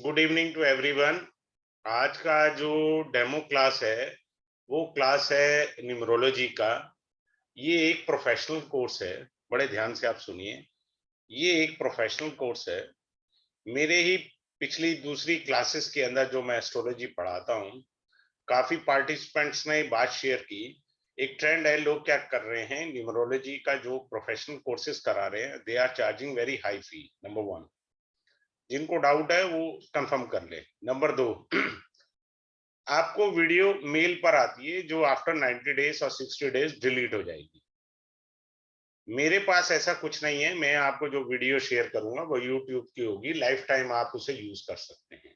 Good evening to everyone. आज का जो डेमो क्लास है वो क्लास है न्यूमरोलॉजी का। ये एक प्रोफेशनल कोर्स है। बड़े ध्यान से आप सुनिए। ये एक प्रोफेशनल कोर्स है। मेरे ही पिछली दूसरी क्लासेस के अंदर जो मैं एस्ट्रोलॉजी पढ़ाता हूँ, काफी पार्टिसिपेंट्स ने बात शेयर की। एक ट्रेंड है, लोग क्या कर रहे हैं, न्यूमरोलॉजी का जो प्रोफेशनल कोर्सेज करा रहे हैं, they are charging very high fee. Number one, जिनको डाउट है वो कंफर्म कर ले। नंबर दो, आपको वीडियो मेल पर आती है जो आफ्टर 90 डेज और 60 डेज डिलीट हो जाएगी। मेरे पास ऐसा कुछ नहीं है। मैं आपको जो वीडियो शेयर करूंगा वो यूट्यूब की होगी, लाइफ टाइम आप उसे यूज कर सकते हैं।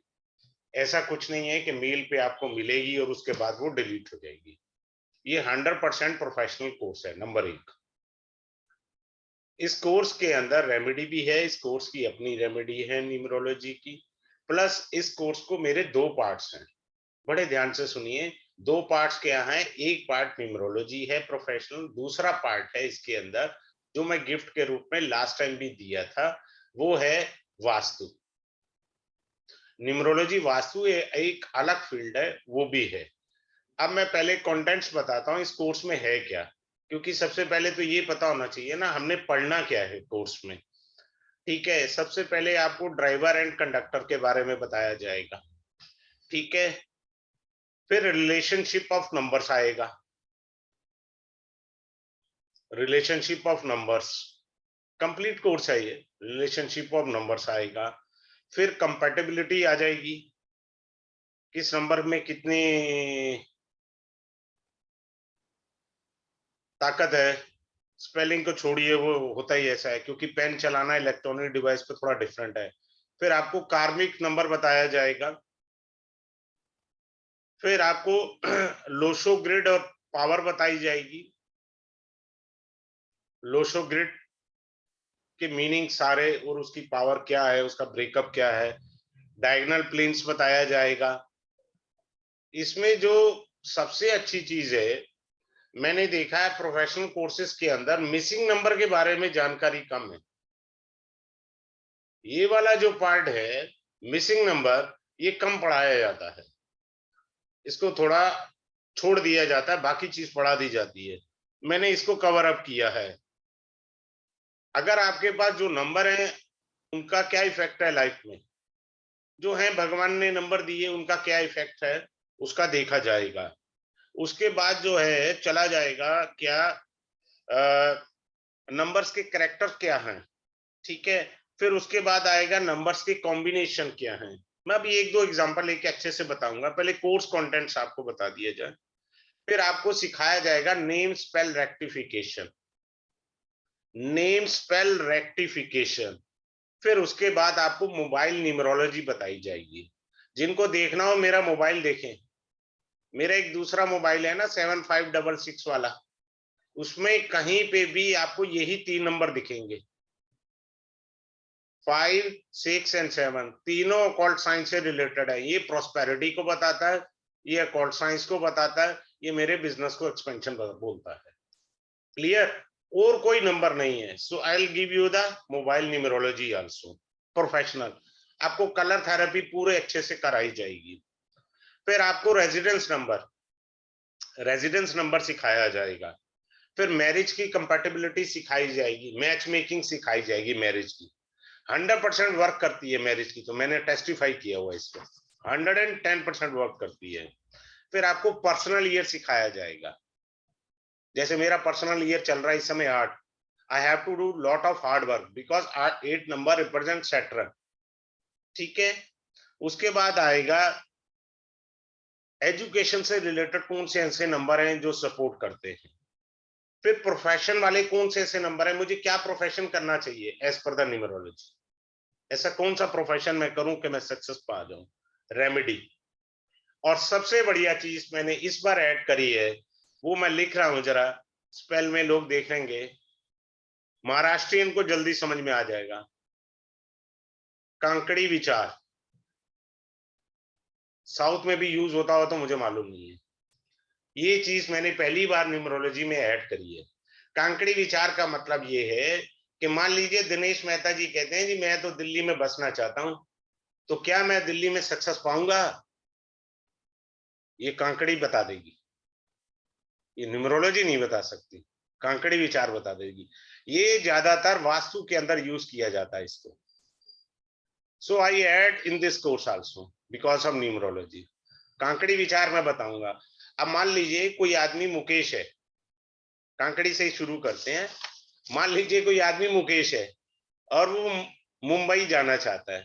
ऐसा कुछ नहीं है कि मेल पे आपको मिलेगी और उसके बाद वो डिलीट हो जाएगी। ये 100% प्रोफेशनल कोर्स है। नंबर एक, इस कोर्स के अंदर रेमेडी भी है। इस कोर्स की अपनी रेमेडी है न्यूमरोलॉजी की। प्लस इस कोर्स को मेरे दो पार्ट्स हैं। बड़े ध्यान से सुनिए। दो पार्ट्स क्या हैं? एक पार्ट न्यूमरोलॉजी है प्रोफेशनल, दूसरा पार्ट है इसके अंदर जो मैं गिफ्ट के रूप में लास्ट टाइम भी दिया था, वो है वास्तु। न्यूमरोलॉजी वास्तु एक अलग फील्ड है, वो भी है। अब मैं पहले कंटेंट्स बताता हूँ इस कोर्स में है क्या, क्योंकि सबसे पहले तो ये पता होना चाहिए ना हमने पढ़ना क्या है कोर्स में। ठीक है, सबसे पहले आपको ड्राइवर एंड कंडक्टर के बारे में बताया जाएगा। ठीक है, फिर रिलेशनशिप ऑफ नंबर्स आएगा। Relationship of numbers complete course है ये। रिलेशनशिप ऑफ नंबर्स आएगा। फिर कंपैटिबिलिटी आ जाएगी, किस नंबर में कितनी ताकत है। स्पेलिंग को छोड़िए, वो होता ही ऐसा है, क्योंकि पेन चलाना इलेक्ट्रॉनिक डिवाइस पे थोड़ा डिफरेंट है। फिर आपको कार्मिक नंबर बताया जाएगा। फिर आपको लोशो ग्रिड और पावर बताई जाएगी। लोशो ग्रिड के मीनिंग सारे और उसकी पावर क्या है, उसका ब्रेकअप क्या है। डायगोनल प्लेन्स बताया जाएगा। इसमें जो सबसे अच्छी चीज है, मैंने देखा है प्रोफेशनल कोर्सेज के अंदर मिसिंग नंबर के बारे में जानकारी कम है। ये वाला जो पार्ट है मिसिंग नंबर, ये कम पढ़ाया जाता है। इसको थोड़ा छोड़ दिया जाता है, बाकी चीज पढ़ा दी जाती है। मैंने इसको कवर अप किया है। अगर आपके पास जो नंबर है उनका क्या इफेक्ट है लाइफ में, जो है भगवान ने नंबर दिए उनका क्या इफेक्ट है, उसका देखा जाएगा। उसके बाद जो है चला जाएगा क्या, नंबर्स के कैरेक्टर क्या हैं। ठीक है, फिर उसके बाद आएगा नंबर्स के कॉम्बिनेशन क्या हैं। मैं अभी एक दो एग्जांपल लेके अच्छे से बताऊंगा, पहले कोर्स कंटेंट्स आपको बता दिए जाए। फिर आपको सिखाया जाएगा name spell rectification. Name spell rectification. फिर उसके बाद आपको मोबाइल न्यूमरोलॉजी बताई जाएगी। जिनको देखना हो मेरा मोबाइल देखें। मेरा एक दूसरा मोबाइल है ना 7566 वाला, उसमें कहीं पे भी आपको यही तीन नंबर दिखेंगे। 5, 6 एंड 7 तीनों ऑकल्ट साइंस से रिलेटेड है। ये प्रोस्पेरिटी को बताता है, ये ऑकल्ट साइंस को बताता है, ये मेरे बिजनेस को एक्सपेंशन बोलता है। क्लियर? और कोई नंबर नहीं है। So I will give you the mobile numerology also professional. आपको कलर थेरेपी पूरे अच्छे से कराई जाएगी। फिर आपको रेजिडेंस नंबर सिखाया जाएगा। फिर मैरिज की कंपैटिबिलिटी सिखाई जाएगी, मैच मेकिंग सिखाई जाएगी। मैरिज की 100% वर्क करती है मैरिज की, तो मैंने टेस्टिफाई किया हुआ इस पर। 110% वर्क करती है। फिर आपको पर्सनल ईयर सिखाया जाएगा। जैसे मेरा पर्सनल ईयर चल रहा है इस समय 8। I have to do lot of hard work because 8 number represent Saturn. ठीक है, उसके बाद आएगा एजुकेशन से रिलेटेड कौन से ऐसे नंबर हैं जो सपोर्ट करते हैं। फिर प्रोफेशन वाले कौन से ऐसे नंबर हैं, मुझे क्या प्रोफेशन करना चाहिए एज पर द न्यूमरोलॉजी। ऐसा कौन सा प्रोफेशन मैं करूं कि मैं सक्सेस पा जाऊं। रेमेडी। और सबसे बढ़िया चीज मैंने इस बार ऐड करी है, वो मैं लिख रहा हूं, जरा स्पेल में लोग देखेंगे, महाराष्ट्रियन को जल्दी समझ में आ जाएगा। कांकड़ी विचार। साउथ में भी यूज होता हो तो मुझे मालूम नहीं है। ये चीज मैंने पहली बार न्यूमरोलॉजी में ऐड करी है। कांकड़ी विचार का मतलब ये है कि मान लीजिए दिनेश मेहता जी कहते हैं जी मैं तो दिल्ली में बसना चाहता हूं, तो क्या मैं दिल्ली में सक्सेस पाऊंगा? ये कांकड़ी बता देगी, ये न्यूमरोलॉजी नहीं बता सकती, कांकड़ी विचार बता देगी। ये ज्यादातर वास्तु के अंदर यूज किया जाता है इसको। So I add in this course also because of numerology. कांकड़ी विचार मैं बताऊंगा। अब मान लीजिए कोई आदमी मुकेश है, कांकड़ी से ही शुरू करते हैं। मान लीजिए कोई आदमी मुकेश है और वो मुंबई जाना चाहता है।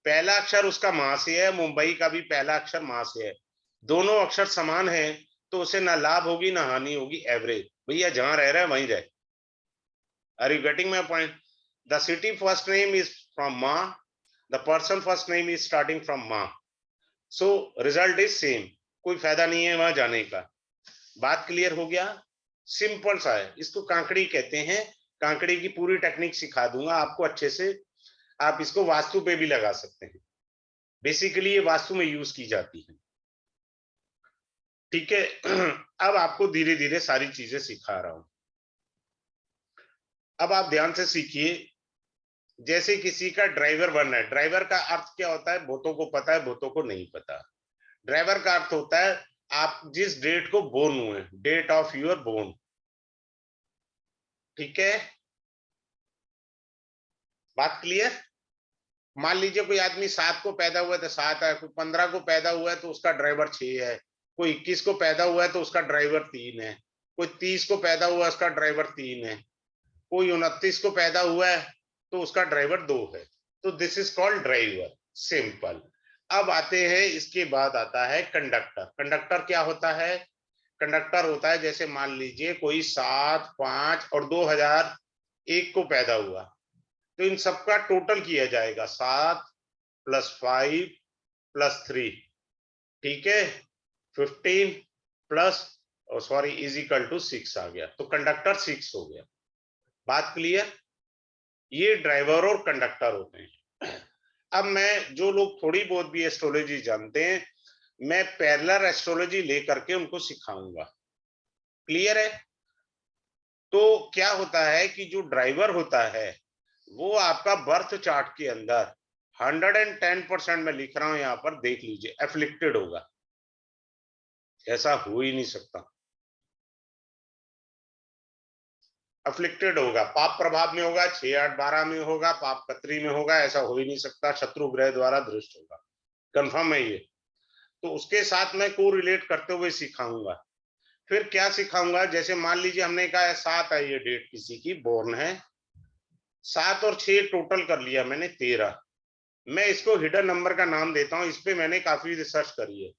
पहला अक्षर उसका मां से है, मुंबई का भी पहला अक्षर मां से है, दोनों अक्षर समान है, तो उसे ना लाभ होगी ना हानि होगी, एवरेज। भैया जहां रह रहा है वहीं रहे। Are you getting my point? The city first name is from मां, the person first name is starting from मां, सो रिजल्ट इज सेम। कोई फायदा नहीं है वहां जाने का। बात क्लियर हो गया? सिंपल सा है, इसको कांकड़ी कहते हैं। कांकड़ी की पूरी टेक्निक सिखा दूंगा आपको अच्छे से। आप इसको वास्तु पे भी लगा सकते हैं। बेसिकली ये वास्तु में यूज की जाती है। ठीक है। अब आपको धीरे धीरे सारी चीजें सिखा रहा हूं। अब आप ध्यान से सीखिए। जैसे किसी का ड्राइवर बनना है, ड्राइवर का अर्थ क्या होता है बहुतों को पता है, बहुतों को नहीं पता। ड्राइवर का अर्थ होता है आप जिस डेट को बोर्न हुए, डेट ऑफ यूर बोर्न। ठीक है, बात क्लियर? मान लीजिए कोई आदमी 7 को पैदा हुआ है तो 7 है, कोई 15 को पैदा हुआ है तो उसका ड्राइवर 6 है, कोई 21 को पैदा हुआ है तो उसका ड्राइवर 3 है, कोई 30 को पैदा हुआ है उसका ड्राइवर 3 है, कोई 29 को पैदा हुआ है तो उसका ड्राइवर 2 है। तो this is called driver, simple. अब आते हैं, इसके बाद आता है कंडक्टर। कंडक्टर क्या होता है? कंडक्टर होता है, जैसे मान लीजिए कोई 7, 5 और 2001 को पैदा हुआ, तो इन सबका टोटल किया जाएगा 7 + 5 + 3, ठीक है, 15 plus sorry is equal to 6 आ गया, तो कंडक्टर 6 हो गया। बात क्लियर? ये ड्राइवर और कंडक्टर होते हैं। अब मैं, जो लोग थोड़ी बहुत भी एस्ट्रोलॉजी जानते हैं, मैं पैरेलल एस्ट्रोलॉजी लेकर के उनको सिखाऊंगा। क्लियर है? तो क्या होता है कि जो ड्राइवर होता है वो आपका बर्थ चार्ट के अंदर 110% में लिख रहा हूं, यहां पर देख लीजिए, एफ्लिक्टेड होगा। ऐसा हो ही नहीं सकता। अफ्लिक्टेड होगा, पाप प्रभाव में होगा, 6, 8, 12 में होगा, पाप पत्री में होगा, ऐसा हो ही नहीं सकता। शत्रु ग्रह द्वारा दृष्ट होगा, कंफर्म है ये। तो उसके साथ मैं को रिलेट करते हुए सिखाऊंगा। फिर क्या सिखाऊंगा, जैसे मान लीजिए हमने कहा है 7 है, ये डेट किसी की बोर्न है, 7 और 6 टोटल कर लिया मैंने 13। मैं इसको हिडन नंबर का नाम देता हूं, इस पे मैंने काफी रिसर्च करी है।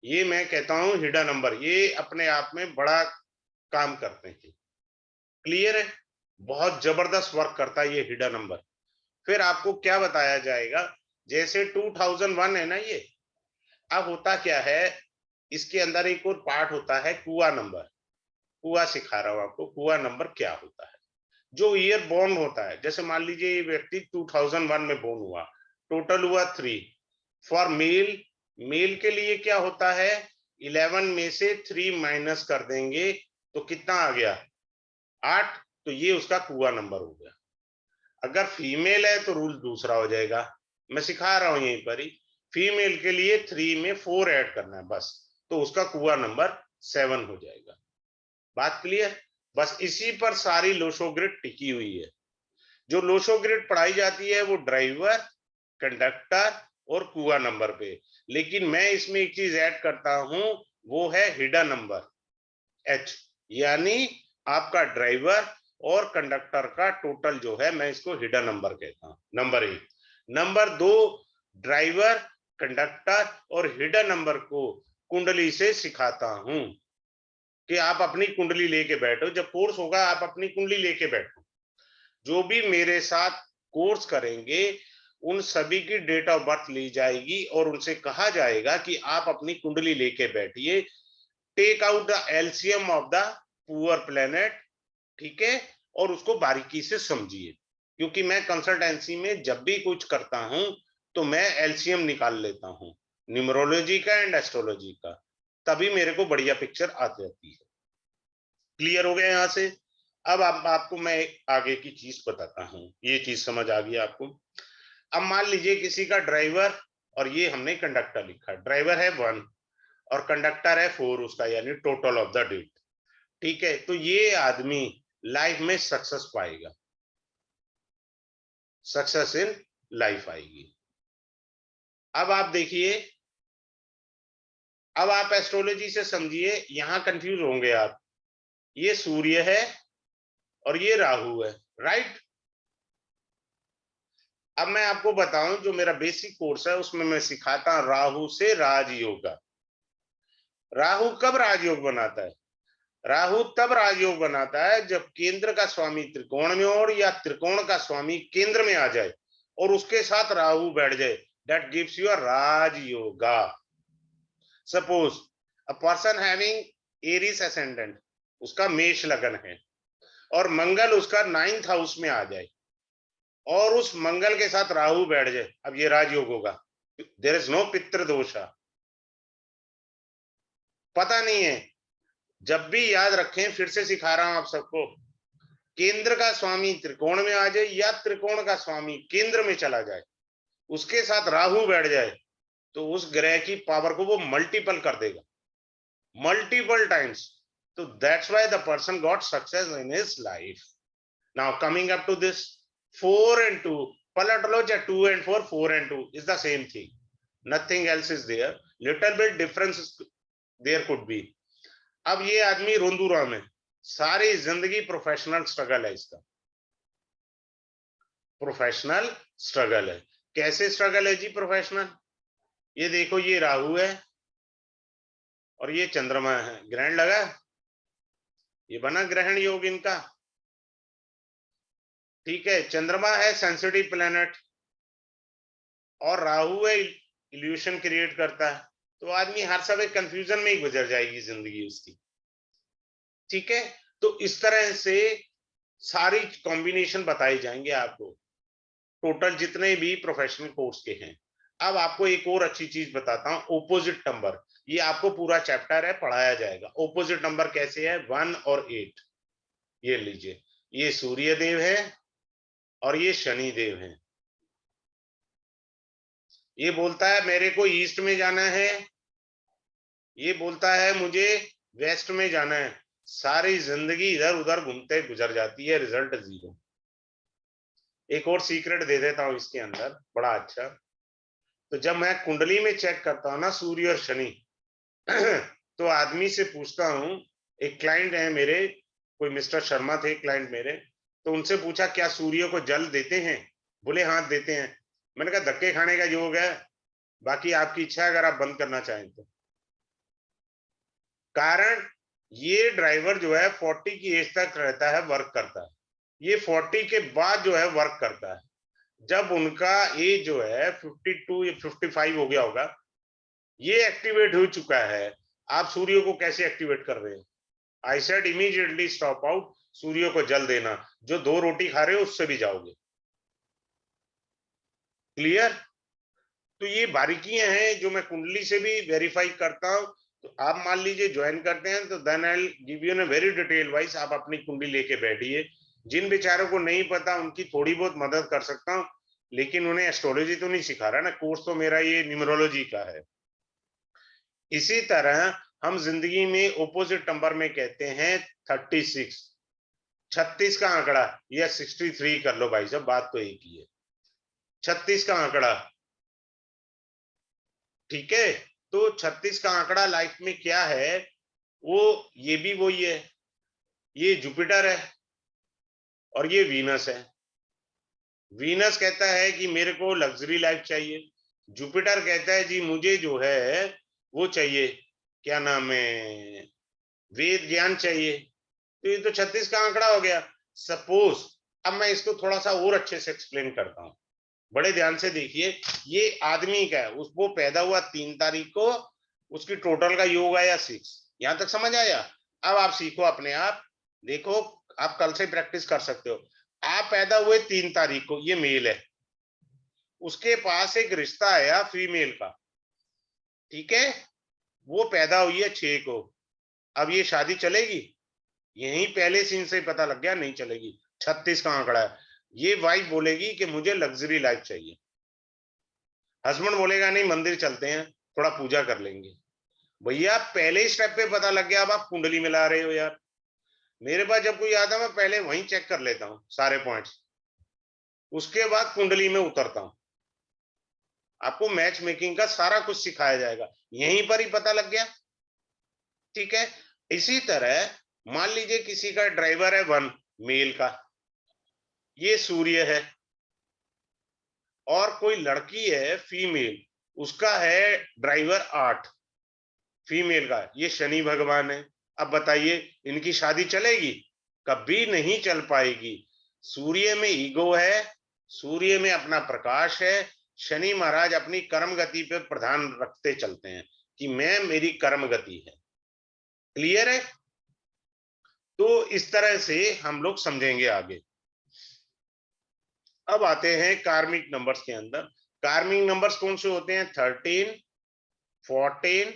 ये मैं कहता हूं हिडन नंबर, ये अपने आप में बड़ा काम करते हैं। क्लियर है? बहुत जबरदस्त वर्क करता है ये हिडन नंबर। फिर आपको क्या बताया जाएगा, जैसे 2001 है ना ये, अब होता क्या है, इसके अंदर एक और पार्ट होता है कुआ नंबर। कुआ सिखा रहा हूं आपको, कुआ नंबर क्या होता है। जो ईयर बोर्न होता है, जैसे मान लीजिए ये व्यक्ति 2001 में बोर्न हुआ, टोटल हुआ 3 फॉर मेल। मेल के लिए क्या होता है, 11 में से 3 माइनस कर देंगे तो कितना आ गया, 8। तो ये उसका कुआ नंबर हो गया। अगर फीमेल है तो रूल दूसरा हो जाएगा, मैं सिखा रहा हूं यहीं पर ही। फीमेल के लिए 3 में 4 ऐड करना है बस, तो उसका कुआ नंबर 7 हो जाएगा। बात क्लियर? बस इसी पर सारी लोशो ग्रिड टिकी हुई है। जो लोशो ग्रिड पढ़ाई जाती है वो ड्राइवर, कंडक्टर और कुआ नंबर पे। लेकिन मैं इसमें एक चीज ऐड करता हूं, वो है हिडन नंबर, एच। यानी आपका ड्राइवर और कंडक्टर का टोटल जो है, मैं इसको हिडन नंबर कहता हूं, नंबर 1। नंबर 2, ड्राइवर, कंडक्टर और हिडन नंबर को कुंडली से सिखाता हूं कि आप अपनी कुंडली लेके बैठो। जब कोर्स होगा आप अपनी कुंडली लेके बैठो। जो भी मेरे साथ कोर्स करेंगे उन सभी की डेट ऑफ बर्थ ली जाएगी और उनसे कहा जाएगा कि आप अपनी कुंडली लेके बैठिए, take out the LCM of the poor planet, ठीक है, और उसको बारीकी से समझिए। क्योंकि मैं कंसल्टेंसी में जब भी कुछ करता हूं तो मैं एलसीएम निकाल लेता हूं, न्यूमरोलॉजी का एंड एस्ट्रोलॉजी का, तभी मेरे को बढ़िया पिक्चर आ जाती है। क्लियर हो गया यहां से? अब आपको मैं आगे की चीज बताता हूं, ये चीज समझ आ गई आपको। अब मान लीजिए किसी का ड्राइवर, और ये हमने कंडक्टर लिखा, ड्राइवर है 1 और कंडक्टर है 4 उसका, यानी टोटल ऑफ द डेट। ठीक है, तो ये आदमी लाइफ में सक्सेस पाएगा, सक्सेस इन लाइफ आएगी। अब आप देखिए, अब आप एस्ट्रोलॉजी से समझिए, यहां कंफ्यूज होंगे आप। ये सूर्य है और ये राहु है, राइट। अब मैं आपको बताऊं, जो मेरा बेसिक कोर्स है उसमें मैं सिखाता हूं राहु से राजयोग। राहु कब राजयोग बनाता है? राहु तब राजयोग बनाता है जब केंद्र का स्वामी त्रिकोण में हो, या त्रिकोण का स्वामी केंद्र में आ जाए और उसके साथ राहु बैठ जाए। That gives you a rajyoga. Suppose a person having Aries ascendant, उसका मेष लगन है और मंगल उसका 9th हाउस में आ जाए और उस मंगल के साथ राहु बैठ जाए, अब ये राजयोग होगा। देयर इज नो पितृ दोषा। पता नहीं है, जब भी याद रखें, फिर से सिखा रहा हूं आप सबको, केंद्र का स्वामी त्रिकोण में आ जाए या त्रिकोण का स्वामी केंद्र में चला जाए, उसके साथ राहु बैठ जाए, तो उस ग्रह की पावर को वो मल्टीपल कर देगा, मल्टीपल टाइम्स। तो that's why the person got success in his life. Now coming up to this 4 and 2, पलट लो, 2 and 4, 4 and 2 is the same thing, nothing else is there, little bit difference there could be। अब ये आदमी रोंदूरा में, सारी जिंदगी professional struggle है इसका, professional struggle है। कैसे स्ट्रगल है जी प्रोफेशनल? ये देखो, ये राहु है और ये चंद्रमा है, ग्रहण लगा, ये बना ग्रहण योग इनका। ठीक है, चंद्रमा है सेंसिटिव प्लेनेट और राहु है इल्यूशन क्रिएट करता है, तो आदमी हर समय कंफ्यूजन में ही गुजर जाएगी जिंदगी उसकी। ठीक है, तो इस तरह से सारी कॉम्बिनेशन बताए जाएंगे आपको, टोटल जितने भी प्रोफेशनल कोर्स के हैं। अब आपको एक और अच्छी चीज बताता हूं, ओपोजिट नंबर। ये आपको पूरा चैप्टर है, पढ़ाया जाएगा। ओपोजिट नंबर कैसे है? 1 और 8। ये लीजिए, ये सूर्य देव है और ये शनि देव है। ये बोलता है मेरे को ईस्ट में जाना है, ये बोलता है मुझे वेस्ट में जाना है। सारी जिंदगी इधर उधर घूमते गुजर जाती है, रिजल्ट 0। एक और सीक्रेट दे देता हूं इसके अंदर, बड़ा अच्छा। तो जब मैं कुंडली में चेक करता हूं ना सूर्य और शनि, तो आदमी से पूछता हूं, एक क्लाइंट है मेरे, कोई मिस्टर शर्मा थे क्लाइंट मेरे, तो उनसे पूछा क्या सूर्य को जल देते हैं? बोले हाँ देते हैं। मैंने कहा धक्के खाने का योग है, बाकी आपकी इच्छा है अगर आप बंद करना चाहें तो। कारण ये ड्राइवर जो है 40 की एज तक रहता है, वर्क करता है। ये 40 के बाद जो है वर्क करता है। जब उनका एज जो है 52 या 55 हो गया होगा, ये एक्टिवेट हो चुका है। आप सूर्य को कैसे एक्टिवेट कर रहे हैं? I said immediately stop out, सूर्य को जल देना। जो 2 रोटी खा रहे हो उससे भी जाओगे। क्लियर? तो ये बारीकियां हैं जो मैं कुंडली से भी वेरीफाई करता हूं। तो आप मान लीजिए ज्वाइन करते हैं, तो then I give you in very detail wise. आप अपनी कुंडली लेके बैठिए। जिन बेचारों को नहीं पता उनकी थोड़ी बहुत मदद कर सकता हूं, लेकिन उन्हें एस्ट्रोलॉजी तो नहीं सिखा रहा ना, कोर्स तो मेरा ये न्यूमरोलॉजी का है। इसी तरह हम जिंदगी में ओपोजिट नंबर में कहते हैं 36। 36 का आंकड़ा या 63 कर लो भाई साहब, बात तो एक ही है। 36 का आंकड़ा, ठीक है। तो 36 का आंकड़ा लाइफ में क्या है? वो ये भी वही है, ये जुपिटर है और ये वीनस है। वीनस कहता है कि मेरे को लग्जरी लाइफ चाहिए, जुपिटर कहता है जी मुझे जो है वो चाहिए, क्या नाम है, वेद ज्ञान चाहिए। तो ये तो 36 का आंकड़ा हो गया। सपोज अब मैं इसको थोड़ा सा और अच्छे से एक्सप्लेन करता हूं, बड़े ध्यान से देखिए। ये आदमी का है, वो पैदा हुआ 3 तारीख को, उसकी टोटल का योग आया 6। यहां तक समझ आया? अब आप सीखो अपने आप, देखो आप कल से प्रैक्टिस कर सकते हो। आप पैदा हुए 3 तारीख को, ये मेल है, उसके पास एक रिश्ता आया फीमेल का, ठीक है। वो पैदा हुई है 6 को। अब ये शादी चलेगी? यही पहले सीन से पता लग गया नहीं चलेगी। 36 का आंकड़ा है। ये वाइफ बोलेगी कि मुझे लग्जरी लाइफ चाहिए, हस्बैंड बोलेगा नहीं मंदिर चलते हैं, थोड़ा पूजा कर लेंगे। भैया पहले स्टेप पे पता लग गया, अब आप कुंडली मिला रहे हो यार। मेरे पास जब कोई आता है मैं पहले वहीं चेक कर लेता हूँ सारे पॉइंट्स, उसके बाद कुंडली में उतरता हूँ। आपको मैच मेकिंग का सारा कुछ सिखाया जाएगा, यहीं पर ही पता लग गया। ठीक है, इसी तरह मान लीजिए किसी का ड्राइवर है 1 मेल का, ये सूर्य है, और कोई लड़की है फीमेल, उसका है ड्राइवर 8 फीमेल का, ये शनि भगवान है। अब बताइए इनकी शादी चलेगी? कभी नहीं चल पाएगी। सूर्य में ईगो है, सूर्य में अपना प्रकाश है, शनि महाराज अपनी कर्म गति पे प्रधान रखते चलते हैं कि मैं, मेरी कर्म गति है। क्लियर है? तो इस तरह से हम लोग समझेंगे आगे। अब आते हैं कार्मिक नंबर्स के अंदर। कार्मिक नंबर्स कौन से होते हैं? 13, 14,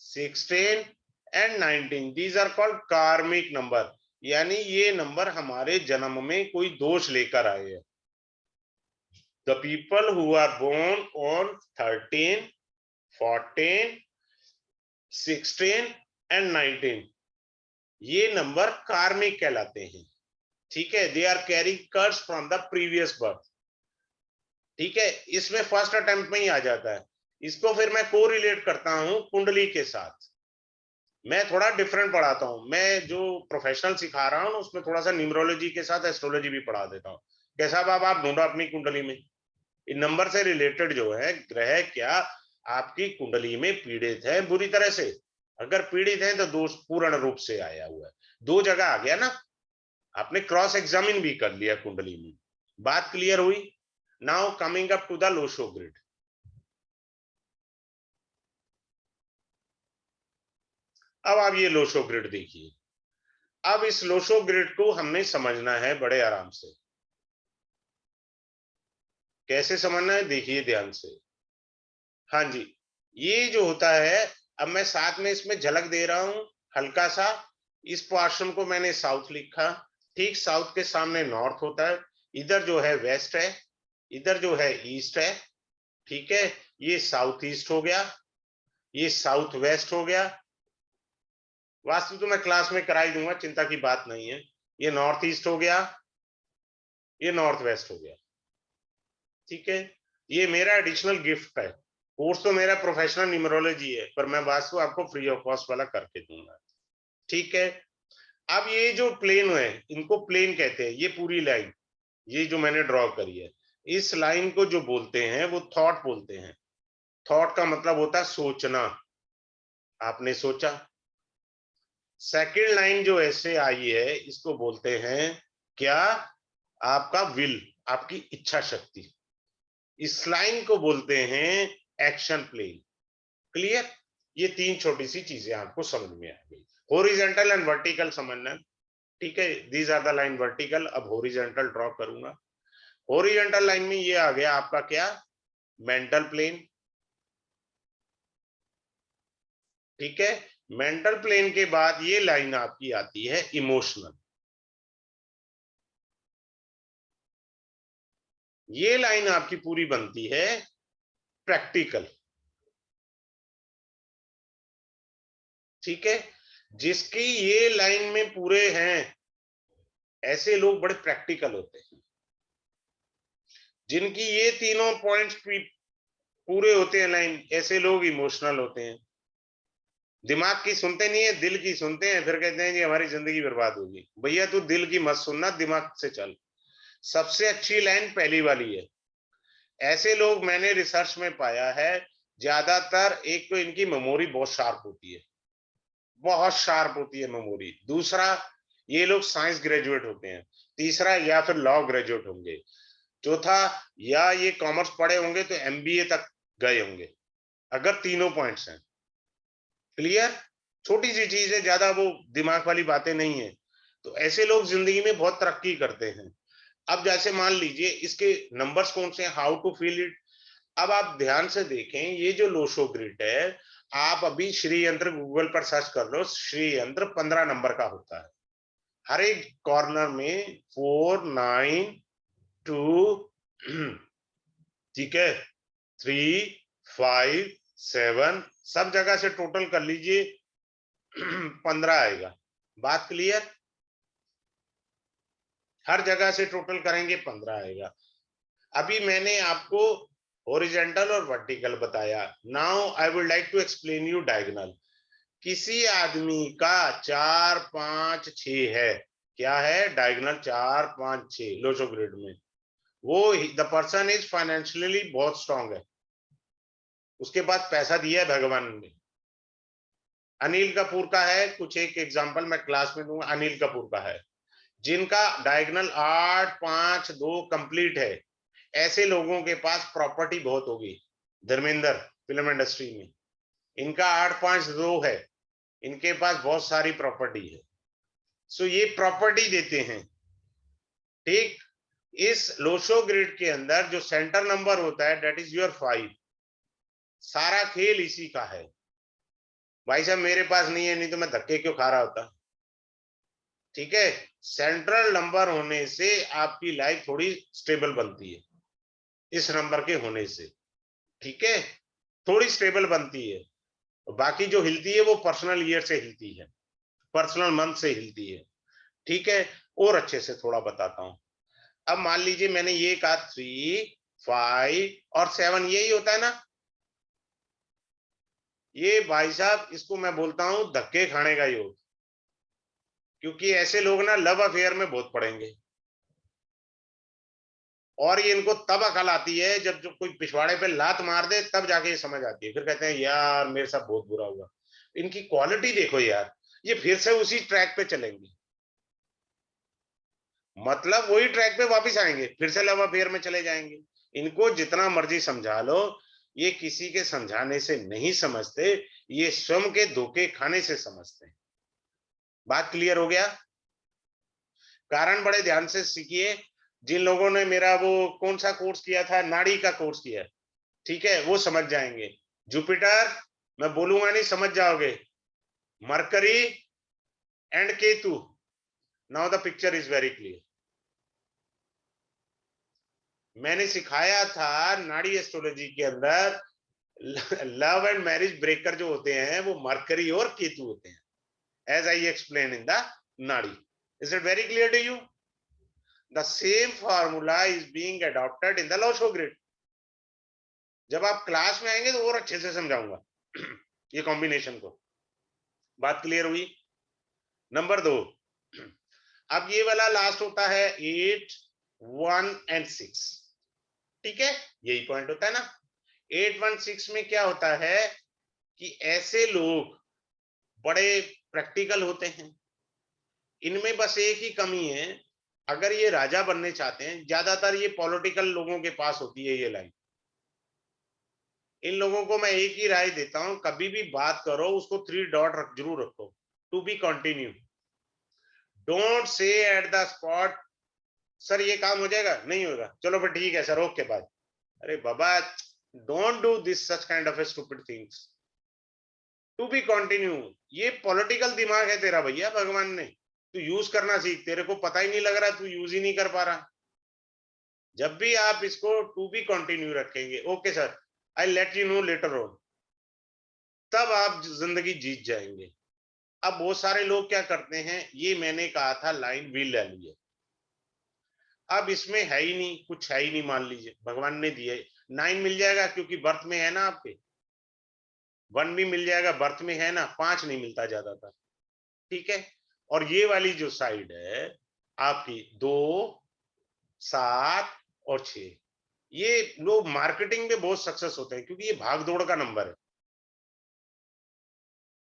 16 एंड 19। दीज आर कॉल्ड कार्मिक नंबर, यानी ये नंबर हमारे जन्म में कोई दोष लेकर आए हैं। The people who are born on 13, 14, 16 and 19, ये नंबर कार्मिक कहलाते हैं। ठीक है, they are carrying curse from the previous birth. ठीक है, इसमें फर्स्ट अटेम्प्ट में ही आ जाता है। इसको फिर मैं को रिलेट करता हूं कुंडली के साथ। मैं थोड़ा डिफरेंट पढ़ाता हूं, मैं जो प्रोफेशनल सिखा रहा हूं ना उसमें थोड़ा सा न्यूमरोलॉजी के साथ एस्ट्रोलॉजी भी पढ़ा देता हूं। कैसा बाब, आप ढूंढो अपनी कुंडली में इन नंबर से रिलेटेड जो है ग्रह क्या आपकी कुंडली में पीड़ित है बुरी तरह से। अगर पीड़ित है तो दोष पूर्ण रूप से आया हुआ है। 2 जगह आ गया ना, आपने क्रॉस एग्जामिन भी कर लिया कुंडली में। बात क्लियर हुई? Now coming up to the Lo Shu grid. अब आप ये लोशो ग्रिड देखिए। अब इस लोशो ग्रिड को हमने समझना है बड़े आराम से। कैसे समझना है देखिए ध्यान से। हाँ जी, ये जो होता है, अब मैं साथ में इसमें झलक दे रहा हूं हल्का सा। इस पोर्शन को मैंने साउथ लिखा, ठीक साउथ के सामने नॉर्थ होता है, इधर जो है वेस्ट है, इधर जो है ईस्ट है। ठीक है, ये साउथ ईस्ट हो गया, ये साउथ वेस्ट हो गया। वास्तु तो मैं क्लास में करा ही दूंगा, चिंता की बात नहीं है। ये नॉर्थ ईस्ट हो गया, ये नॉर्थ वेस्ट हो गया। ठीक है, ये मेरा एडिशनल गिफ्ट है। कोर्स तो मेरा प्रोफेशनल न्यूमरोलॉजी है, पर मैं वास्तु आपको फ्री ऑफ कॉस्ट वाला करके दूंगा। ठीक है, अब ये जो प्लेन है इनको प्लेन कहते हैं। ये पूरी लाइन, ये जो मैंने ड्रॉ करी है, इस लाइन को जो बोलते हैं वो थॉट बोलते हैं। थॉट का मतलब होता है सोचना, आपने सोचा। सेकंड लाइन जो ऐसे आई है इसको बोलते हैं क्या? आपका विल, आपकी इच्छा शक्ति। इस लाइन को बोलते हैं एक्शन प्लेन। क्लियर? ये 3 छोटी सी चीजें आपको समझ में आ गई। हॉरिजॉन्टल एंड वर्टिकल समझना। ठीक है, these are the line vertical. अब हॉरिजॉन्टल ड्रॉ करूंगा। हॉरिजॉन्टल लाइन में ये आ गया आपका क्या? Mental plane. ठीक है, मेंटल प्लेन के बाद ये लाइन आपकी आती है इमोशनल। ये लाइन आपकी पूरी बनती है प्रैक्टिकल। ठीक है, जिसकी ये लाइन में पूरे हैं ऐसे लोग बड़े प्रैक्टिकल होते हैं। जिनकी ये तीनों पॉइंट्स पूरे होते हैं लाइन, ऐसे लोग इमोशनल होते हैं। दिमाग की सुनते नहीं है, दिल की सुनते हैं, फिर कहते हैं जी हमारी जिंदगी बर्बाद होगी। भैया तू दिल की मत सुनना, दिमाग से चल। सबसे अच्छी लाइन पहली वाली है। ऐसे लोग मैंने रिसर्च में पाया है ज्यादातर, एक तो इनकी मेमोरी बहुत शार्प होती है, बहुत शार्प होती है मेमोरी। दूसरा, ये लोग साइंस ग्रेजुएट होते हैं। तीसरा, या फिर लॉ ग्रेजुएट होंगे। चौथा, या ये कॉमर्स पढ़े होंगे तो एमबीए तक गए होंगे, अगर तीनों पॉइंट्स हैं। क्लियर? छोटी सी चीज है, ज्यादा वो दिमाग वाली बातें नहीं है। तो ऐसे लोग जिंदगी में बहुत तरक्की करते हैं। अब जैसे मान लीजिए इसके नंबर्स कौन से हैं, हाउ टू फील इट। अब आप ध्यान से देखें, ये जो लोशो ग्रिड है, आप अभी श्री यंत्र गूगल पर सर्च कर लो। श्री यंत्र 15 नंबर का होता है। हर एक कॉर्नर में 4, 9, 2, ठीक है, 3, 5, 7, सब जगह से टोटल कर लीजिए 15 आएगा। बात क्लियर? हर जगह से टोटल करेंगे 15 आएगा। अभी मैंने आपको हॉरिजॉन्टल और वर्टिकल बताया। Now I would like to explain you diagonal. किसी आदमी का 4, 5, 6 है, क्या है? डायगोनल 4, 5, 6 लोशो ग्रिड में। वो द पर्सन इज फाइनेंशियली बहुत स्ट्रांग है, उसके पास पैसा दिया है भगवान ने। अनिल कपूर का है, कुछ एक एग्जांपल मैं क्लास में दूंगा। अनिल कपूर का है जिनका डायगोनल 8, 5, 2 कंप्लीट है। ऐसे लोगों के पास प्रॉपर्टी बहुत होगी। धर्मेंद्र फिल्म इंडस्ट्री में इनका 8, 5, 2 है, इनके पास बहुत सारी प्रॉपर्टी है। सो ये प्रॉपर्टी देते हैं। ठीक, इस लोशो ग्रिड के अंदर जो सेंटर नंबर होता है दैट इज योर 5। सारा खेल इसी का है। भाई साहब मेरे पास नहीं है, नहीं तो मैं धक्के क्यों खा रहा होता। ठीक है, सेंट्रल नंबर होने से आपकी लाइफ थोड़ी स्टेबल बनती है, इस नंबर के होने से। ठीक है, थोड़ी स्टेबल बनती है। बाकी जो हिलती है वो पर्सनल ईयर से हिलती है, पर्सनल मंथ से हिलती है। ठीक है, और अच्छे से थोड़ा बताता हूं। अब मान लीजिए मैंने ये कहा 3, 5 और 7, यही होता है ना। ये भाई साहब इसको मैं बोलता हूं धक्के खाने का योग, क्योंकि ऐसे लोग ना लव अफेयर में बहुत पड़ेंगे। और ये इनको तब अकल आती है जब जो कोई पिछवाड़े पे लात मार दे, तब जाके ये समझ आती है। फिर कहते हैं यार मेरे साथ बहुत बुरा हुआ। इनकी क्वालिटी देखो यार, ये फिर से उसी ट्रैक पे चलेंगे, मतलब वही ट्रैक पे वापस आएंगे, फिर से लव अफेयर में चले जाएंगे। इनको जितना मर्जी समझा लो, ये किसी के समझाने से नहीं समझते, ये स्वयं के धोखे खाने से समझते हैं। बात क्लियर हो गया? कारण बड़े ध्यान से सीखिए। जिन लोगों ने मेरा वो कौन सा कोर्स किया था, नाड़ी का कोर्स किया, ठीक है, वो समझ जाएंगे। जुपिटर, मैं बोलूंगा नहीं, समझ जाओगे। Mercury and Ketu, now the picture is very clear. मैंने सिखाया था नाड़ी एस्ट्रोलॉजी के अंदर लव एंड मैरिज ब्रेकर जो होते हैं वो मरकरी और केतु होते हैं, as I explain in the नाड़ी। Is it very clear to you? The same formula is being adopted in the Lo Shu grid. जब आप क्लास में आएंगे तो और अच्छे से समझाऊंगा ये कॉम्बिनेशन को। बात क्लियर हुई? नंबर 2, अब ये वाला लास्ट होता है 8, 1 एंड 6। ठीक है, यही पॉइंट होता है ना। 8, 1, 6 में क्या होता है कि ऐसे लोग बड़े प्रैक्टिकल होते हैं। इनमें बस एक ही कमी है, अगर ये राजा बनने चाहते हैं, ज्यादातर ये पॉलिटिकल लोगों के पास होती है ये लाइन। इन लोगों को मैं एक ही राय देता हूं, कभी भी बात करो उसको 3 डॉट जरूर रखो, to be continue. Don't say at the spot sir ये काम हो जाएगा, नहीं होगा, चलो फिर ठीक है सर, ओके बाय। अरे बाबा, don't do this such kind of stupid things. To be continue, ये पॉलिटिकल दिमाग है तेरा भैया, भगवान ने, तू यूज करना सीख। तेरे को पता ही नहीं लग रहा, तू यूज ही नहीं कर पा रहा। जब भी आप इसको टू बी कंटिन्यू रखेंगे, okay sir I let you know later on, तब आप जिंदगी जीत जाएंगे। अब बहुत सारे लोग क्या करते हैं, ये मैंने कहा था लाइन भी ले ली है, अब इसमें है ही नहीं, कुछ है ही नहीं, मान लीजिए भगवान ने दिया 9 मिल जाएगा क्योंकि बर्थ में है ना आपके, 1 भी मिल जाएगा बर्थ में है ना, 5 नहीं मिलता ज्यादातर। ठीक है, और ये वाली जो साइड है आपकी 2, 7 और 6, ये लोग मार्केटिंग में बहुत सक्सेस होते हैं क्योंकि ये भाग दौड़ का नंबर है।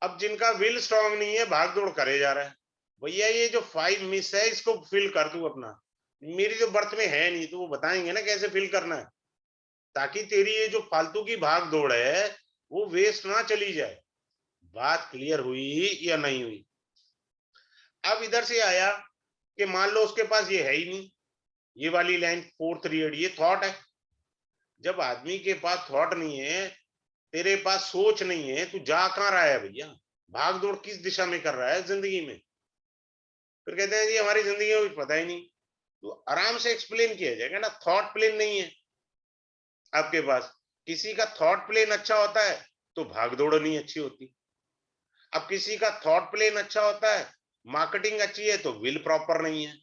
अब जिनका विल स्ट्रांग नहीं है, भाग दौड़ करे जा रहा है, भैया ये जो 5 मिस है इसको फिल कर दू अपना। मेरी जो बर्थ में है नहीं, तो वो बताएंगे ना कैसे फिल करना है, ताकि तेरी ये जो फालतू की भाग दौड़ है वो वेस्ट ना चली जाए। बात क्लियर हुई या नहीं हुई? अब इधर से आया कि मान लो उसके पास ये है ही नहीं, ये वाली लाइन 4, 3, 8, ये थॉट है। जब आदमी के पास थॉट नहीं है, तेरे पास सोच नहीं है, तू जा कहां रहा है भैया? भाग दौड़ किस दिशा में कर रहा है जिंदगी में? फिर कहते हैं जी हमारी जिंदगी में कुछ पता ही नहीं। तो आराम से एक्सप्लेन किया जाएगा ना, थॉट प्लेन नहीं है आपके पास, किसी का थॉट प्लेन अच्छा होता है तो भाग दौड़ नहीं अच्छी होती। अब किसी का थॉट प्लेन अच्छा होता है, मार्केटिंग अच्छी है, तो विल प्रॉपर नहीं है।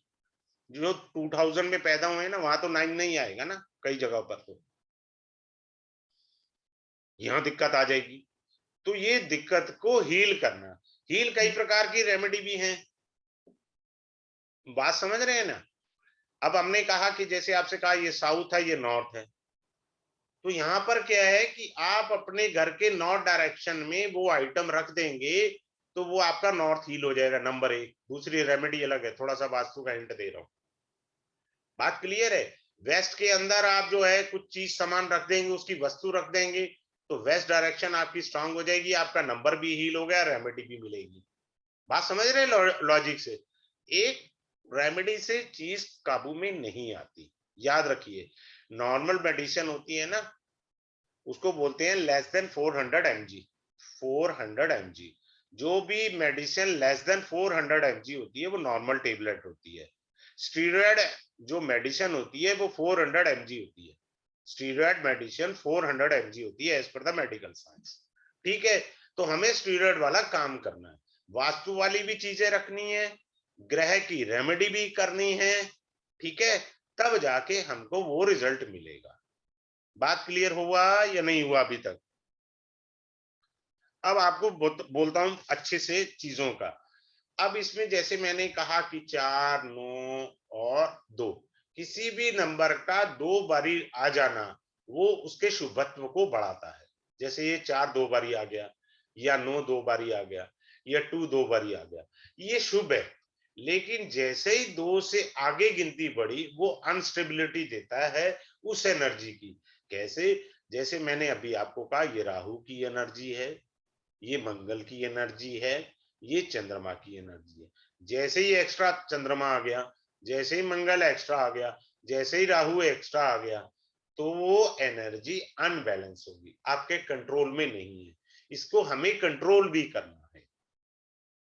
जो 2000 में पैदा हुए ना, वहां तो 9 नहीं आएगा ना, कई जगह पर तो यहाँ दिक्कत आ जाएगी। तो ये दिक्कत को हील करना, हील कई प्रकार की रेमेडी भी हैं। बात समझ रहे हैं ना? अब हमने कहा कि जैसे आपसे कहा ये साउथ है, ये नॉर्थ है, तो यहाँ पर क्या है कि आप अपने घर के नॉर्थ डायरेक्शन में वो आइटम रख देंगे तो वो आपका नॉर्थ हील हो जाएगा, नंबर 1। दूसरी रेमेडी अलग है, थोड़ा सा वास्तु का हिंट दे रहा हूँ। बात क्लियर है? वेस्ट के अंदर आप जो है कुछ चीज सामान रख देंगे, उसकी वस्तु रख देंगे, तो वेस्ट डायरेक्शन आपकी स्ट्रांग हो जाएगी, आपका नंबर भी हील हो गया, रेमेडी भी मिलेगी। बात समझ रहे हैं लॉजिक से? एक रेमेडी से चीज काबू में नहीं आती। याद रखिए, नॉर्मल मेडिसिन होती है ना, उसको बोलते हैं लेस देन 400 mg। 400 mg, जो भी मेडिसिन लेस देन 400 mg होती है वो नॉर्मल टेबलेट होती है। स्टीरॉयड जो मेडिसिन होती है वो 400 mg होती है। स्टीरॉयड मेडिसिन 400 mg होती है as per the medical science. ठीक है, तो हमें स्टीरॉयड वाला काम करना है, वास्तु वाली भी चीजें रखनी है, ग्रह की रेमेडी भी करनी है, ठीक है, तब जाके हमको वो रिजल्ट मिलेगा। बात क्लियर हुआ या नहीं हुआ अभी तक? अब आपको बोलता हूं अच्छे से चीजों का। अब इसमें जैसे मैंने कहा कि 4, 9 और 2, किसी भी नंबर का 2 बारी आ जाना वो उसके शुभत्व को बढ़ाता है। जैसे ये 4 2 बारी आ गया, या 9 2 बारी आ गया, या 2 2 बारी आ गया, ये शुभ है। लेकिन जैसे ही 2 से आगे गिनती बढ़ी वो अनस्टेबिलिटी देता है उस एनर्जी की। कैसे? जैसे मैंने अभी आपको कहा ये राहु की एनर्जी है, ये मंगल की एनर्जी है, ये चंद्रमा की एनर्जी है। जैसे ही एक्स्ट्रा चंद्रमा आ गया, जैसे ही मंगल एक्स्ट्रा आ गया, जैसे ही राहु एक्स्ट्रा आ गया, तो वो एनर्जी अनबैलेंस होगी, आपके कंट्रोल में नहीं है। इसको हमें कंट्रोल भी करना है।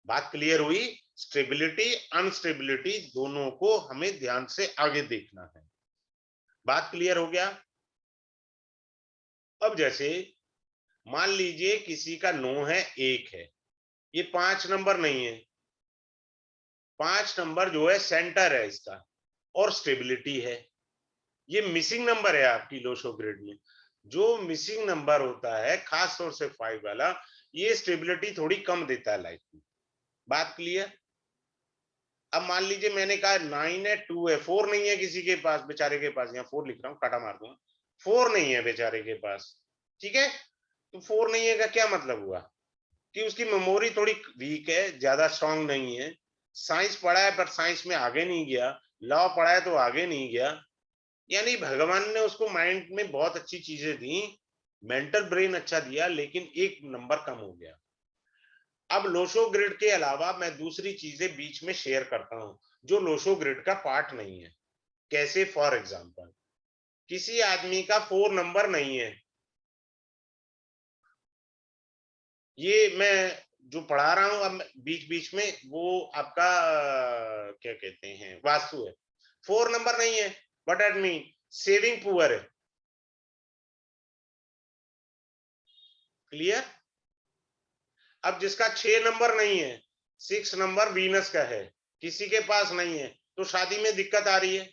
बात क्लियर हुई? स्टेबिलिटी अनस्टेबिलिटी दोनों को हमें ध्यान से आगे देखना है। बात क्लियर हो गया? अब जैसे मान लीजिए किसी का 9 है, 1 है, ये 5 नंबर नहीं है। 5 नंबर जो है सेंटर है इसका और स्टेबिलिटी है। ये मिसिंग नंबर है आपकी लोशो ग्रिड में। जो मिसिंग नंबर होता है खास तौर से 5 वाला, ये स्टेबिलिटी थोड़ी कम देता है लाइफ में। बात क्लियर? अब मान लीजिए मैंने कहा 9 है, 2 है, 4 नहीं है किसी के पास, बेचारे के पास, यहाँ 4 लिख रहा हूँ, काटा मार दूंगा, 4 नहीं है बेचारे के पास। ठीक है, तो 4 नहीं है का क्या मतलब हुआ कि उसकी मेमोरी थोड़ी वीक है, ज्यादा स्ट्रांग नहीं है। साइंस पढ़ा है पर साइंस में आगे नहीं गया, लॉ पढ़ा है तो आगे नहीं गया। यानी भगवान ने उसको माइंड में बहुत अच्छी चीजें दी, मेंटल ब्रेन अच्छा दिया, लेकिन एक नंबर कम हो गया। अब लोशो ग्रिड के अलावा मैं दूसरी चीजें बीच में शेयर करता हूं जो लोशो ग्रिड का पार्ट नहीं है। कैसे? फॉर एग्जांपल, किसी आदमी का 4 नंबर नहीं है, ये मैं जो पढ़ा रहा हूं अब बीच बीच में, वो आपका क्या कहते हैं, वास्तु है। 4 नंबर नहीं है, but at mean saving poor है। क्लियर? अब जिसका 6 नंबर नहीं है, 6 नंबर वीनस का है, किसी के पास नहीं है, तो शादी में दिक्कत आ रही है।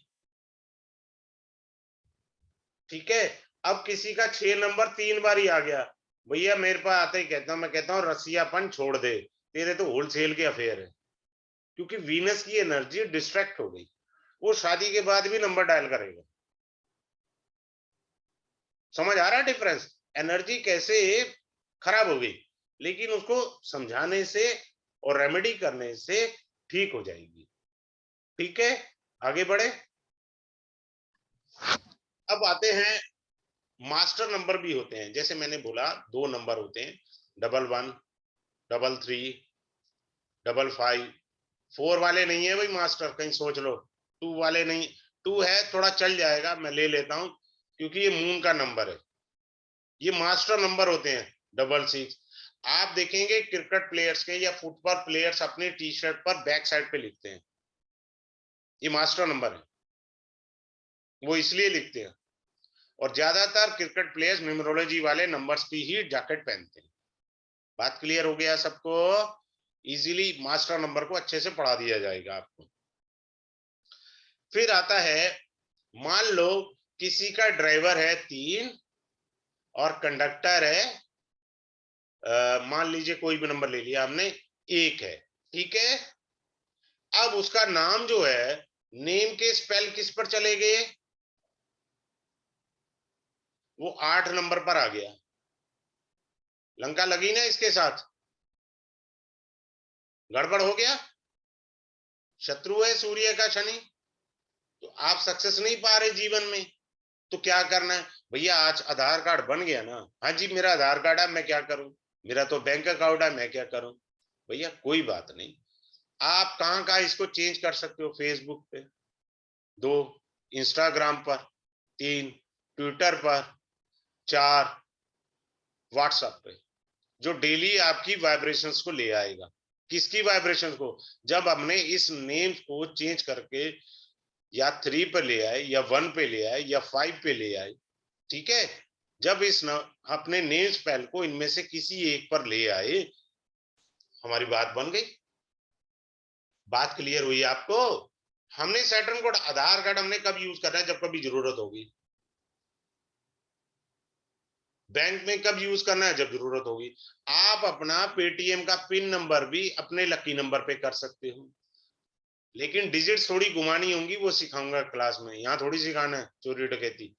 ठीक है, अब किसी का 6 नंबर 3 बार ही आ गया, भैया मेरे पास आते ही कहता हूं, मैं कहता हूं रसियापन छोड़ दे, तेरे तो होलसेल के अफेयर है। क्योंकि वीनस की एनर्जी डिस्ट्रैक्ट हो गई, वो शादी के बाद भी नंबर डायल करेगा। समझ आ रहा है डिफरेंस? एनर्जी कैसे खराब हो गई, लेकिन उसको समझाने से और रेमेडी करने से ठीक हो जाएगी। ठीक है, आगे बढ़े। अब आते हैं, मास्टर नंबर भी होते हैं। जैसे मैंने बोला 2 नंबर होते हैं, 11, 33, 55। 4 वाले नहीं है भाई मास्टर, कहीं सोच लो। 2 वाले नहीं, 2 है थोड़ा चल जाएगा, मैं ले लेता हूं, क्योंकि ये मून का नंबर है। ये मास्टर नंबर होते हैं 66। आप देखेंगे क्रिकेट प्लेयर्स के या फुटबॉल प्लेयर्स अपने टी शर्ट पर बैक साइड पे लिखते हैं, ये मास्टर नंबर है, वो इसलिए लिखते हैं। और ज्यादातर क्रिकेट प्लेयर्स न्यूमरोलॉजी वाले नंबर्स की ही जैकेट पहनते हैं। बात क्लियर हो गया सबको? इजीली मास्टर नंबर को अच्छे से पढ़ा दिया जाएगा आपको। फिर आता है, मान लो किसी का ड्राइवर है 3 और कंडक्टर है, मान लीजिए कोई भी नंबर ले लिया हमने, 1 है, ठीक है। अब उसका नाम जो है, नेम के स्पेल किस पर चले गए? वो 8 नंबर पर आ गया। लंका लगी ना इसके साथ? गड़बड़ हो गया। शत्रु है सूर्य का शनि, तो आप सक्सेस नहीं पा रहे जीवन में। तो क्या करना है भैया? आज आधार कार्ड बन गया ना, हाँ जी मेरा आधार कार्ड है, मैं क्या करूं? मेरा तो बैंक अकाउंट है, मैं क्या करूं? भैया कोई बात नहीं, आप कहां कहां इसको चेंज कर सकते हो? फेसबुक पे 2, इंस्टाग्राम पर 3, ट्विटर पर 4, व्हाट्सएप पे, जो डेली आपकी वाइब्रेशंस को ले आएगा। किसकी वाइब्रेशंस को? जब हमने इस नेम को चेंज करके या 3 पे ले आए, या 1 पे ले आए, या 5 पे ले आए, ठीक है, जब अपने नेम स्पेल को इनमें से किसी एक पर ले आए, हमारी बात बन गई। बात क्लियर हुई आपको? हमने सैटर्न कोड, आधार कार्ड हमने कब यूज करना है? जब कभी जरूरत होगी। बैंक में कब यूज करना है? जब जरूरत होगी। आप अपना पेटीएम का पिन नंबर भी अपने लकी नंबर पे कर सकते हो, लेकिन डिजिट थोड़ी घुमानी होंगी, वो सिखाऊंगा क्लास में, यहाँ थोड़ी सिखाना है चोरी डकैती,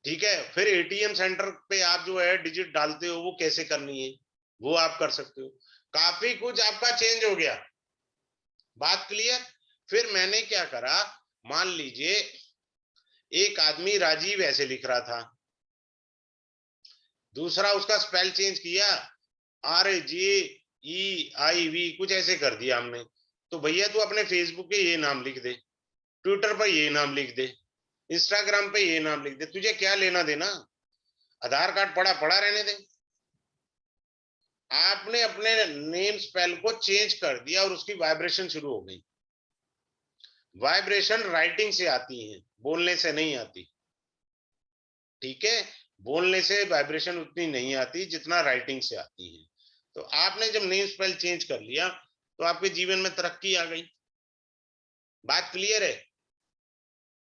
ठीक है। फिर एटीएम सेंटर पे आप जो है डिजिट डालते हो, वो कैसे करनी है, वो आप कर सकते हो। काफी कुछ आपका चेंज हो गया। बात क्लियर? फिर मैंने क्या करा, मान लीजिए एक आदमी राजीव ऐसे लिख रहा था, दूसरा उसका स्पेल चेंज किया, RJEIV कुछ ऐसे कर दिया हमने। तो भैया तू अपने फेसबुक पे ये नाम लिख दे, ट्विटर पर ये नाम लिख दे, इंस्टाग्राम पे ये नाम लिख दे, तुझे क्या लेना देना? आधार कार्ड पड़ा पड़ा रहने दे। आपने अपने नेम स्पेल को चेंज कर दिया और उसकी वाइब्रेशन शुरू हो गई। वाइब्रेशन राइटिंग से आती है, बोलने से नहीं आती, ठीक है। बोलने से वाइब्रेशन उतनी नहीं आती जितना राइटिंग से आती है। तो आपने जब नेम स्पेल चेंज कर लिया, तो आपके जीवन में तरक्की आ गई। बात क्लियर है?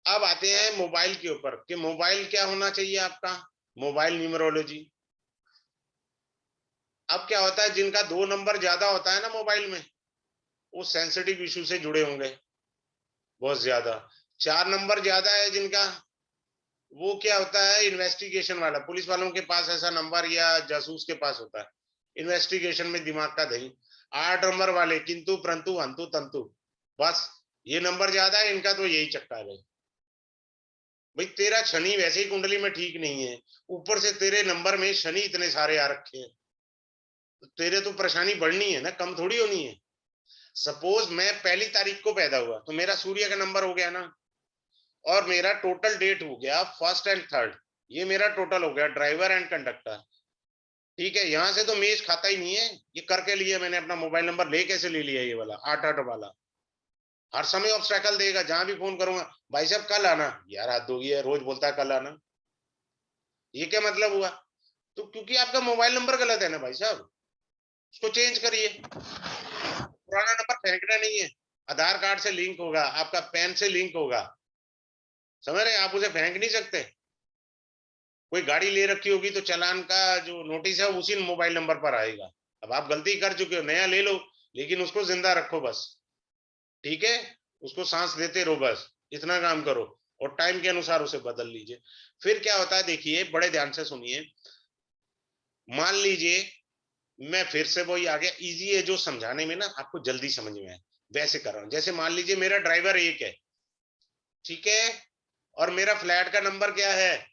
अब आते हैं मोबाइल के ऊपर, कि मोबाइल क्या होना चाहिए आपका, मोबाइल न्यूमरोलॉजी। अब क्या होता है, जिनका 2 नंबर ज्यादा होता है ना मोबाइल में, वो सेंसिटिव इशू से जुड़े होंगे बहुत ज्यादा। 4 नंबर ज्यादा है जिनका, वो क्या होता है, इन्वेस्टिगेशन वाला, पुलिस वालों के पास ऐसा नंबर या जासूस के पास होता है, इन्वेस्टिगेशन में दिमाग का दही। 8 नंबर वाले, किंतु परंतु हंतु तंतु, बस ये नंबर ज्यादा है इनका, तो यही चक्का है भाई। भाई तेरा शनि वैसे ही कुंडली में ठीक नहीं है, ऊपर से तेरे नंबर में शनि इतने सारे आ रखे हैं, तो तेरे तो परेशानी बढ़नी है ना, कम थोड़ी होनी है। सपोज मैं 1 तारीख को पैदा हुआ, तो मेरा सूर्य का नंबर हो गया ना, और मेरा टोटल डेट हो गया 1st एंड 3rd, ये मेरा टोटल हो गया ड्राइवर एंड कंडक्टर, ठीक है। यहां से तो मेज खाता ही नहीं है, ये करके लिए मैंने अपना मोबाइल नंबर ले कैसे ले लिया, ये वाला 88 वाला, हर समय ऑब्स्टेकल देगा, जहां भी फोन करूंगा, भाई साहब कल आना, यार हाथ धोगी है, रोज बोलता है कल आना, ये क्या मतलब हुआ? तो क्योंकि आपका मोबाइल नंबर गलत है ना भाई साहब, उसको चेंज करिए। पुराना नंबर फेंकना नहीं है, आधार कार्ड से लिंक होगा, आपका पैन से लिंक होगा, समझ रहे? आप उसे फेंक नहीं सकते। कोई गाड़ी ले रखी होगी तो चालान का जो नोटिस है उसी मोबाइल नंबर पर आएगा। अब आप गलती कर चुके हो, नया ले लो, लेकिन उसको जिंदा रखो बस, ठीक है। उसको सांस देते रहो बस, इतना काम करो, और टाइम के अनुसार उसे बदल लीजिए। फिर क्या होता है, देखिए बड़े ध्यान से सुनिए। मान लीजिए, मैं फिर से वही आ गया, इजी है जो समझाने में ना आपको जल्दी समझ में आए, वैसे कर रहा हूं। जैसे मान लीजिए मेरा ड्राइवर 1 है, ठीक है, और मेरा फ्लैट का नंबर क्या है,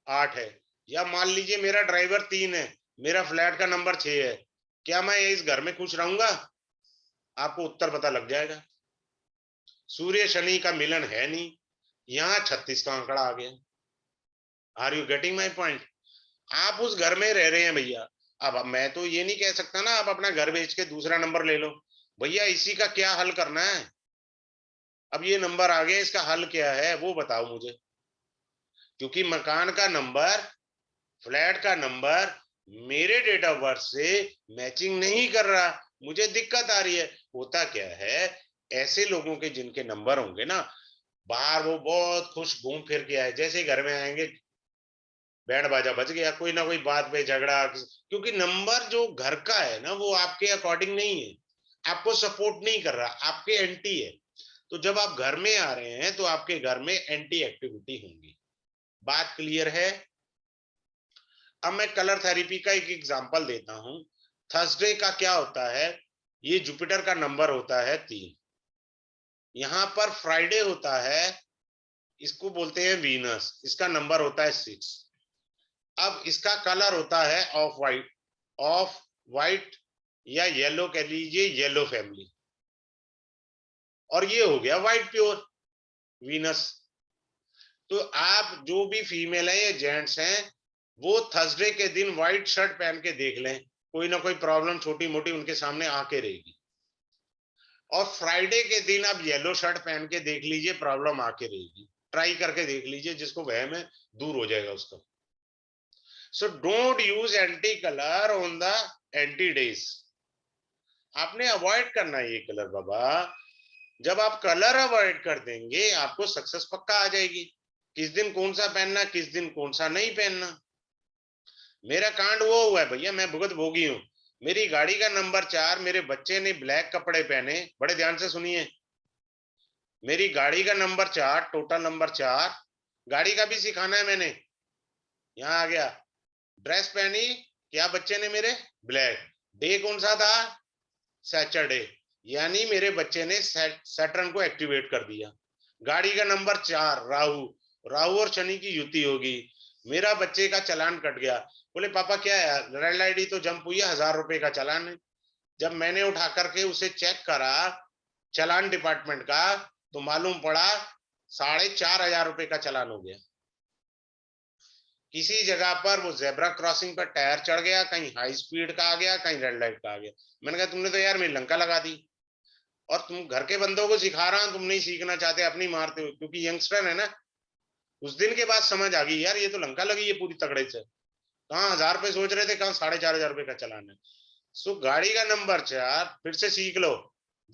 8 है। या मान लीजिए मेरा ड्राइवर 3 है, मेरा फ्लैट का नंबर 6 है, क्या मैं इस घर में खुश रहूंगा? आपको उत्तर पता लग जाएगा। सूर्य शनि का मिलन है नहीं, यहाँ 36 का आंकड़ा आ गया। Are you getting my point? आप उस घर में रह रहे हैं भैया। अब मैं तो ये नहीं कह सकता ना आप अपना घर बेच के दूसरा नंबर ले लो, भैया इसी का क्या हल करना है? अब ये नंबर आ गया, इसका हल क्या है वो बताओ मुझे, क्योंकि मकान का नंबर, फ्लैट का नंबर मेरे डेट ऑफ बर्थ से मैचिंग नहीं कर रहा, मुझे दिक्कत आ रही है। होता क्या है, ऐसे लोगों के जिनके नंबर होंगे ना, बाहर वो बहुत खुश घूम फिर के आए, जैसे घर में आएंगे बैंड बाजा बज गया, कोई ना कोई बात पे झगड़ा, क्योंकि नंबर जो घर का है ना वो आपके अकॉर्डिंग नहीं है, आपको सपोर्ट नहीं कर रहा, आपके एंटी है। तो जब आप घर में आ रहे हैं तो आपके घर में एंटी एक्टिविटी होंगी। बात क्लियर है? अब मैं कलर थेरेपी का एक एग्जांपल देता हूं। थर्सडे का क्या होता है, ये जुपिटर का नंबर होता है 3, यहां पर फ्राइडे होता है, इसको बोलते हैं वीनस, इसका नंबर होता है 6। अब इसका कलर होता है ऑफ वाइट, ऑफ वाइट या येलो कह लीजिए, येलो फैमिली, और ये हो गया व्हाइट प्योर वीनस। तो आप जो भी फीमेल है या जेंट्स हैं, वो थर्सडे के दिन व्हाइट शर्ट पहन के देख लें, कोई ना कोई प्रॉब्लम छोटी मोटी उनके सामने आके रहेगी। और फ्राइडे के दिन आप येलो शर्ट पहन के देख लीजिए, प्रॉब्लम आके रहेगी। ट्राई करके देख लीजिए, जिसको वहम है दूर हो जाएगा उसका। So don't use anti colour on the anti days. आपने अवॉइड करना है ये कलर बाबा। जब आप कलर अवॉइड कर देंगे, आपको सक्सेस पक्का आ जाएगी। किस दिन कौन सा पहनना, किस दिन कौन सा नहीं पहनना। मेरा कांड वो हुआ है भैया, मैं भुगत भोगी हूं। मेरी गाड़ी का नंबर 4, मेरे बच्चे ने ब्लैक कपड़े पहने, बड़े ध्यान से सुनिए। मेरी गाड़ी का नंबर 4, टोटल नंबर 4, गाड़ी का भी सिखाना है मैंने। यहाँ आ गया, ड्रेस पहनी, क्या बच्चे ने मेरे, ब्लैक। डे कौन सा था, सैटरडे, यानी मेरे बच्चे ने सैटर्न को एक्टिवेट कर दिया। गाड़ी का नंबर 4, राहु, राहु और शनि की युति होगी। मेरा बच्चे का चालान कट गया। बोले पापा क्या है, रेड लाइट ही तो जंप हुई है, 1000 रुपए का चालान है। जब मैंने उठा करके उसे चेक करा चालान डिपार्टमेंट का, तो मालूम पड़ा 4500 रुपए का चालान हो गया। किसी जगह पर वो जेब्रा क्रॉसिंग पर टायर चढ़ गया, कहीं हाई स्पीड का आ गया, कहीं रेड लाइट का आ गया। मैंने कहा तुमने तो यार मेरी लंका लगा दी, और तुम घर के बंदों को सिखा रहा हूं, तुम नहीं सीखना चाहते, अपनी मारते हो, क्योंकि यंगस्टर है ना। उस दिन के बाद समझ आ गई यार, ये तो लंका लगी है पूरी तगड़े से। कहाँ 1000 रुपए सोच रहे थे, कहाँ 4500 रुपए का चलान है। सो गाड़ी का नंबर 4, फिर से सीख लो।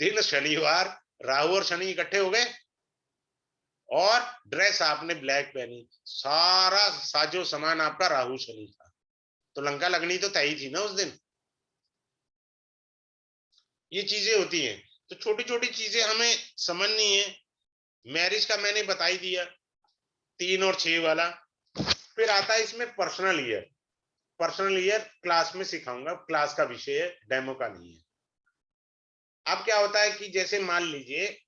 दिन शनिवार, राहु और शनि इकट्ठे हो गए, और ड्रेस आपने ब्लैक पहनी, सारा साजो सामान आपका राहु शनि था, तो लंका लगनी तो तय थी ना उस दिन। ये चीजें होती हैं। तो छोटी छोटी चीजें हमें समझनी है। मैरिज का मैंने बता ही दिया, 3 और 6 वाला। फिर आता है इसमें personal year. Personal year class में सिखाऊंगा, क्लास का विषय है, डेमो का नहीं है। अब क्या होता है कि जैसे मान लीजिए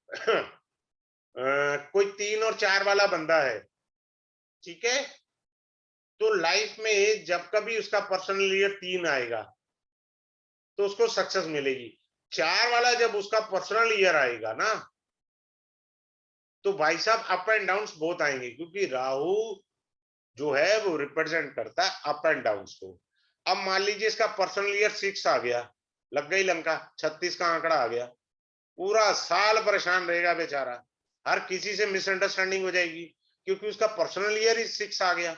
कोई 3 और 4 वाला बंदा है, ठीक है, तो लाइफ में जब कभी उसका पर्सनल ईयर 3 आएगा तो उसको सक्सेस मिलेगी। 4 वाला जब उसका पर्सनल ईयर आएगा ना, तो भाई साहब अप एंड डाउन बहुत आएंगे, क्योंकि राहु जो है वो रिप्रेजेंट करता है अप एंड डाउन को। अब मान लीजिए इसका पर्सनल ईयर 6 आ गया, लग गई लंका, 36 का आंकड़ा आ गया, पूरा साल परेशान रहेगा बेचारा, हर किसी से मिसअंडरस्टैंडिंग हो जाएगी, क्योंकि उसका पर्सनल ईयर ही 6 आ गया।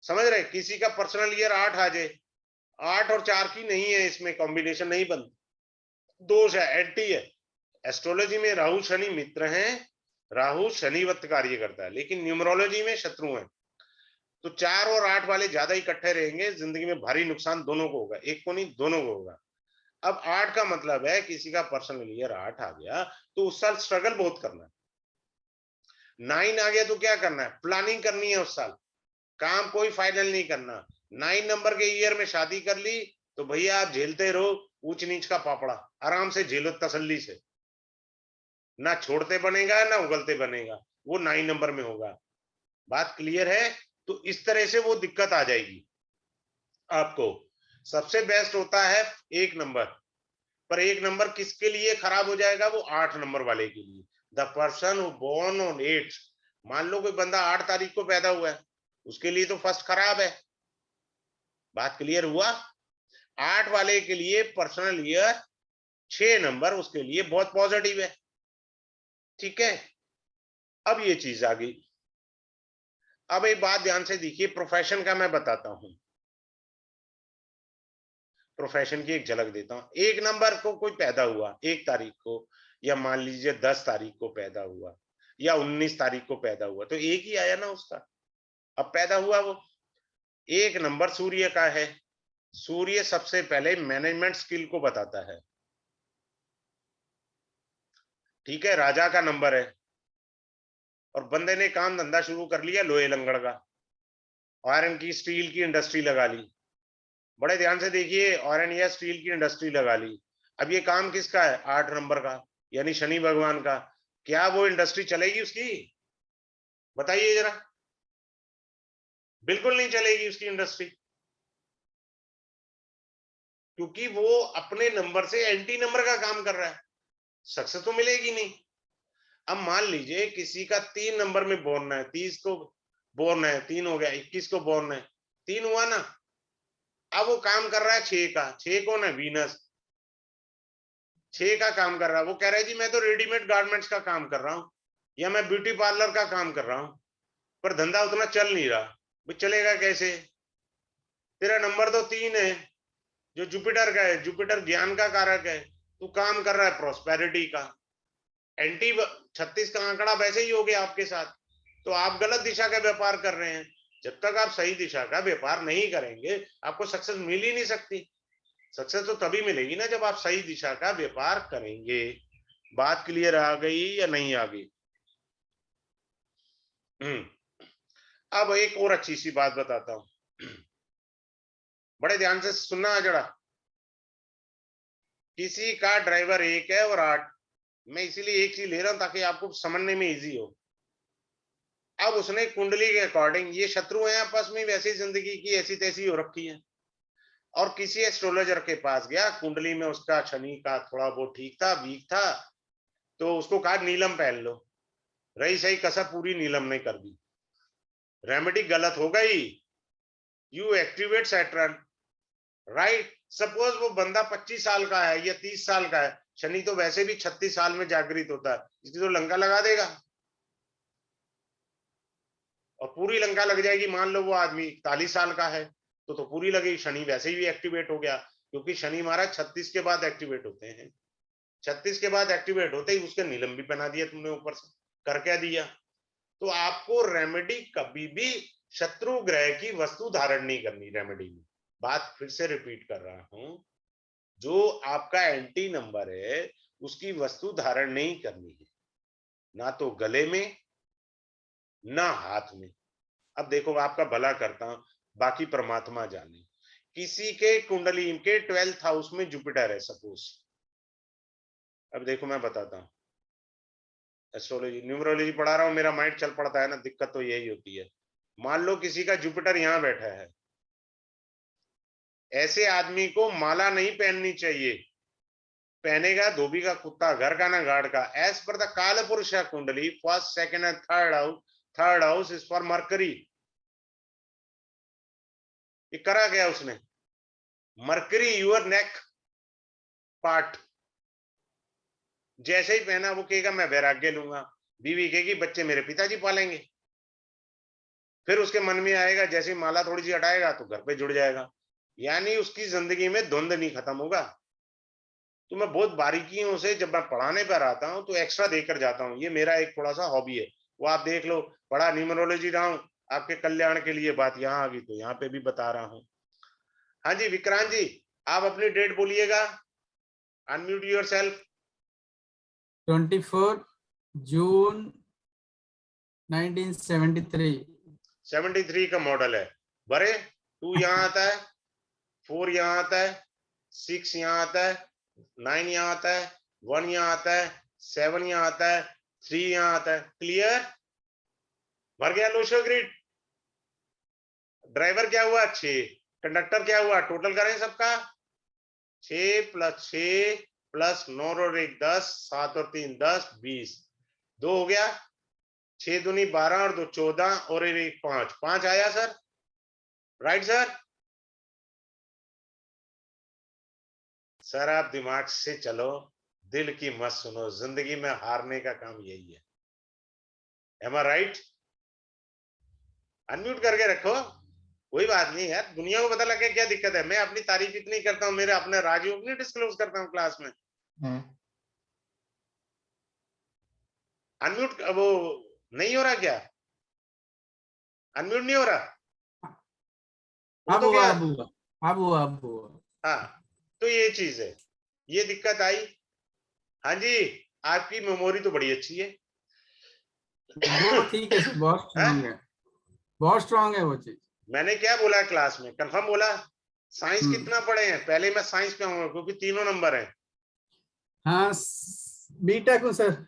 समझ रहे, किसी का पर्सनल ईयर 8 आ जाए, 8 और 4 की नहीं है, इसमें कॉम्बिनेशन नहीं बनती, दोष है, एंटी है। एस्ट्रोलॉजी में राहु शनि मित्र हैं, राहु शनिवत कार्य करता है, लेकिन न्यूमरोलॉजी में शत्रु है। तो 4 और 8 वाले ज्यादा इकट्ठे रहेंगे, जिंदगी में भारी नुकसान दोनों को होगा, एक को नहीं दोनों को होगा। अब 8 का मतलब है किसी का पर्सनल ईयर 8 आ गया तो उस साल स्ट्रगल बहुत करना है। 9 आ गया तो क्या करना है, प्लानिंग करनी है उस साल, काम कोई फाइनल नहीं करना। 9 नंबर के ईयर में शादी कर ली तो भैया आप झेलते रहो ऊंच नीच का पापड़ा, आराम से झेलो तसल्ली से, ना छोड़ते बनेगा ना उगलते बनेगा, वो 9 नंबर में होगा। बात क्लियर है? तो इस तरह से वो दिक्कत आ जाएगी आपको। सबसे बेस्ट होता है 1 नंबर, पर 1 नंबर किसके लिए खराब हो जाएगा, वो 8 नंबर वाले के लिए। The person who born on 8, मान लो कोई बंदा 8 तारीख को पैदा हुआ है, उसके लिए तो फर्स्ट खराब है। बात क्लियर हुआ? 8 वाले के लिए पर्सनल ईयर 6 नंबर उसके लिए बहुत पॉजिटिव है। ठीक है, अब ये चीज आ गई। अब एक बात ध्यान से देखिए, प्रोफेशन का मैं बताता हूं, प्रोफेशन की एक झलक देता हूं। 1 नंबर को कोई पैदा हुआ 1 तारीख को, या मान लीजिए 10 तारीख को पैदा हुआ, या 19 तारीख को पैदा हुआ, तो एक ही आया ना उसका। अब पैदा हुआ वो। 1 नंबर सूर्य का है। सूर्य सबसे पहले मैनेजमेंट स्किल को बताता है। ठीक है, राजा का नंबर है, और बंदे ने काम धंधा शुरू कर लिया लोहे लंगड़ का, आयरन की स्टील की इंडस्ट्री लगा ली। बड़े ध्यान से देखिए, आयरन या स्टील की इंडस्ट्री लगा ली। अब ये काम किसका है? 8 नंबर का, यानी शनि भगवान का। क्या वो इंडस्ट्री चलेगी उसकी? बताइए जरा। बिल्कुल नहीं चलेगी उसकी इंडस्ट्री, क्योंकि वो अपने नंबर से एंटी नंबर का काम कर रहा है। सक्सेस तो मिलेगी नहीं। अब मान लीजिए किसी का 3 नंबर में बोर्न है, 30 को बोर्न है, 3 हो गया, 21 को बोर्न है, 3 हुआ ना। अब वो काम कर रहा है 6 का। 6 कौन है? वीनस। 6 का काम कर रहा है। वो कह रहा है जी मैं तो रेडीमेड गारमेंट्स का काम कर रहा हूं, या मैं ब्यूटी पार्लर का काम कर रहा हूं, पर धंधा उतना चल नहीं रहा। वो चलेगा कैसे? तेरा नंबर तो 3 है, जो जुपिटर का है। जुपिटर ज्ञान का कारक है। तू काम कर रहा है प्रॉस्पेरिटी का। एंटी 36 का आंकड़ा वैसे ही हो गया आपके साथ। तो आप गलत दिशा का व्यापार कर रहे हैं। जब तक आप सही दिशा का व्यापार नहीं करेंगे, आपको सक्सेस मिल ही नहीं सकती। सक्सेस तो तभी मिलेगी ना जब आप सही दिशा का व्यापार करेंगे। बात क्लियर आ गई या नहीं आ गई? अब एक और अच्छी सी बात बताता हूं, बड़े ध्यान से सुनना जरा। किसी का ड्राइवर 1 है और 8। मैं इसीलिए एक चीज ले रहा हूं ताकि आपको समझने में इजी हो। अब उसने कुंडली के अकॉर्डिंग, ये शत्रु हैं आपस में, वैसी जिंदगी की ऐसी तैसी हो रखी है, और किसी एस्ट्रोलॉजर के पास गया, कुंडली में उसका शनि का थोड़ा बहुत ठीक था, वीक था, तो उसको कहा नीलम पहन लो। रही सही कसर पूरी नीलम ने कर दी। रेमेडी गलत हो गई। You activate Saturn, right. Suppose वो बंदा 25 साल का है या 30 साल का है, शनि तो वैसे भी 36 साल में जागृत होता है, इसकी तो लंका लगा देगा, और पूरी लंका लग जाएगी। मान लो वो आदमी 41 साल का है, तो पूरी लगेगी। शनि वैसे ही एक्टिवेट हो गया, क्योंकि शनि महाराज 36 के बाद एक्टिवेट होते हैं। 36 के बाद एक्टिवेट होते ही उसके नीलम भी पहना दिया तुमने ऊपर से। कर क्या दिया? तो आपको रेमेडी कभी भी शत्रु ग्रह की वस्तु धारण नहीं करनी रेमेडी में। बात फिर से रिपीट कर रहा हूं, जो आपका एंटी नंबर है उसकी वस्तु धारण नहीं करनी है, ना तो गले में ना हाथ में। अब देखो, आपका भला करता हूं, बाकी परमात्मा जाने। किसी के कुंडली के 12th हाउस में जुपिटर है सपोज। अब देखो मैं बताता हूं, एस्ट्रोलॉजी न्यूमरोलॉजी पढ़ा रहा हूं, मेरा माइंड चल पड़ता है ना, दिक्कत तो यही होती है। मान लो किसी का जुपिटर यहां बैठा है, ऐसे आदमी को माला नहीं पहननी चाहिए। पहनेगा धोबी का कुत्ता, घर का ना गार्ड का। एज पर द काल पुरुष कुंडली, first second and third house is for mercury. ये करा गया उसने, मरकरी यूर नेक पार्ट। जैसे ही पहना, वो कहेगा मैं वैराग्य लूंगा, बीवी कहेगी बच्चे मेरे पिताजी पालेंगे। फिर उसके मन में आएगा, जैसे माला थोड़ी सी हटाएगा तो घर पे जुड़ जाएगा। यानी उसकी जिंदगी में द्वंद्व नहीं खत्म होगा। तो मैं बहुत बारीकियों से, जब मैं पढ़ाने पर आता हूँ तो एक्स्ट्रा देकर जाता हूँ। ये मेरा एक थोड़ा सा हॉबी है, वो आप देख लो। बड़ा न्यूमरोलॉजी रहा हूँ, आपके कल्याण के लिए बात यहाँ आ गई तो यहाँ पे भी बता रहा हूँ। हाँ जी विक्रांत जी, आप अपनी डेट बोलिएगा, अनम्यूट योर सेल्फ। 24 जून 1973। 73 का मॉडल है। बड़े 2 यहाँ आता है, 4 यहाँ आता है, 6 यहाँ आता है, 9 यहाँ आता है, 1 यहाँ आता है, 7 यहाँ आता है, 3 यहाँ आता है। क्लियर? भर गया लोशो ग्रिड। ड्राइवर क्या हुआ? 6। कंडक्टर क्या हुआ? टोटल करें सबका। 6 + 6 + 9 और 1 10, 7 और 3 10, 20। 2 हो गया, 6 दूनी 12 और 2 14 और 1 5। 5 आया सर? Right sir? सर आप दिमाग से चलो, दिल की मत सुनो, जिंदगी में हारने का काम यही है। Am I right? अनम्यूट करके रखो, कोई बात नहीं यार, दुनिया को पता लगे क्या दिक्कत है। मैं अपनी तारीफ इतनी करता हूँ, मेरे अपने राजयोग नहीं डिस्क्लोज करता हूँ क्लास में। अनम्यूट वो नहीं हो रहा क्या? अनम्यूट नहीं हो रहा? हो अब तो हुआ गया। अब हुआ अब हुआ अब हुआ। हाँ, तो ये चीज है, ये दिक्कत आई। हाँ जी, आपकी मेमोरी तो बड़ी अच्छी है। वो ठीक है सर, बहुत हैं? स्ट्रांग है, बहुत स्ट्रांग है वो चीज। मैंने क्या बोला क्लास में, कंफर्म बोला? साइंस हम्म। कितना पढ़े हैं? पहले मैं साइंस पे आऊंगा क्योंकि तीनों नंबर हैं। हाँ, बीटेक हूँ सर।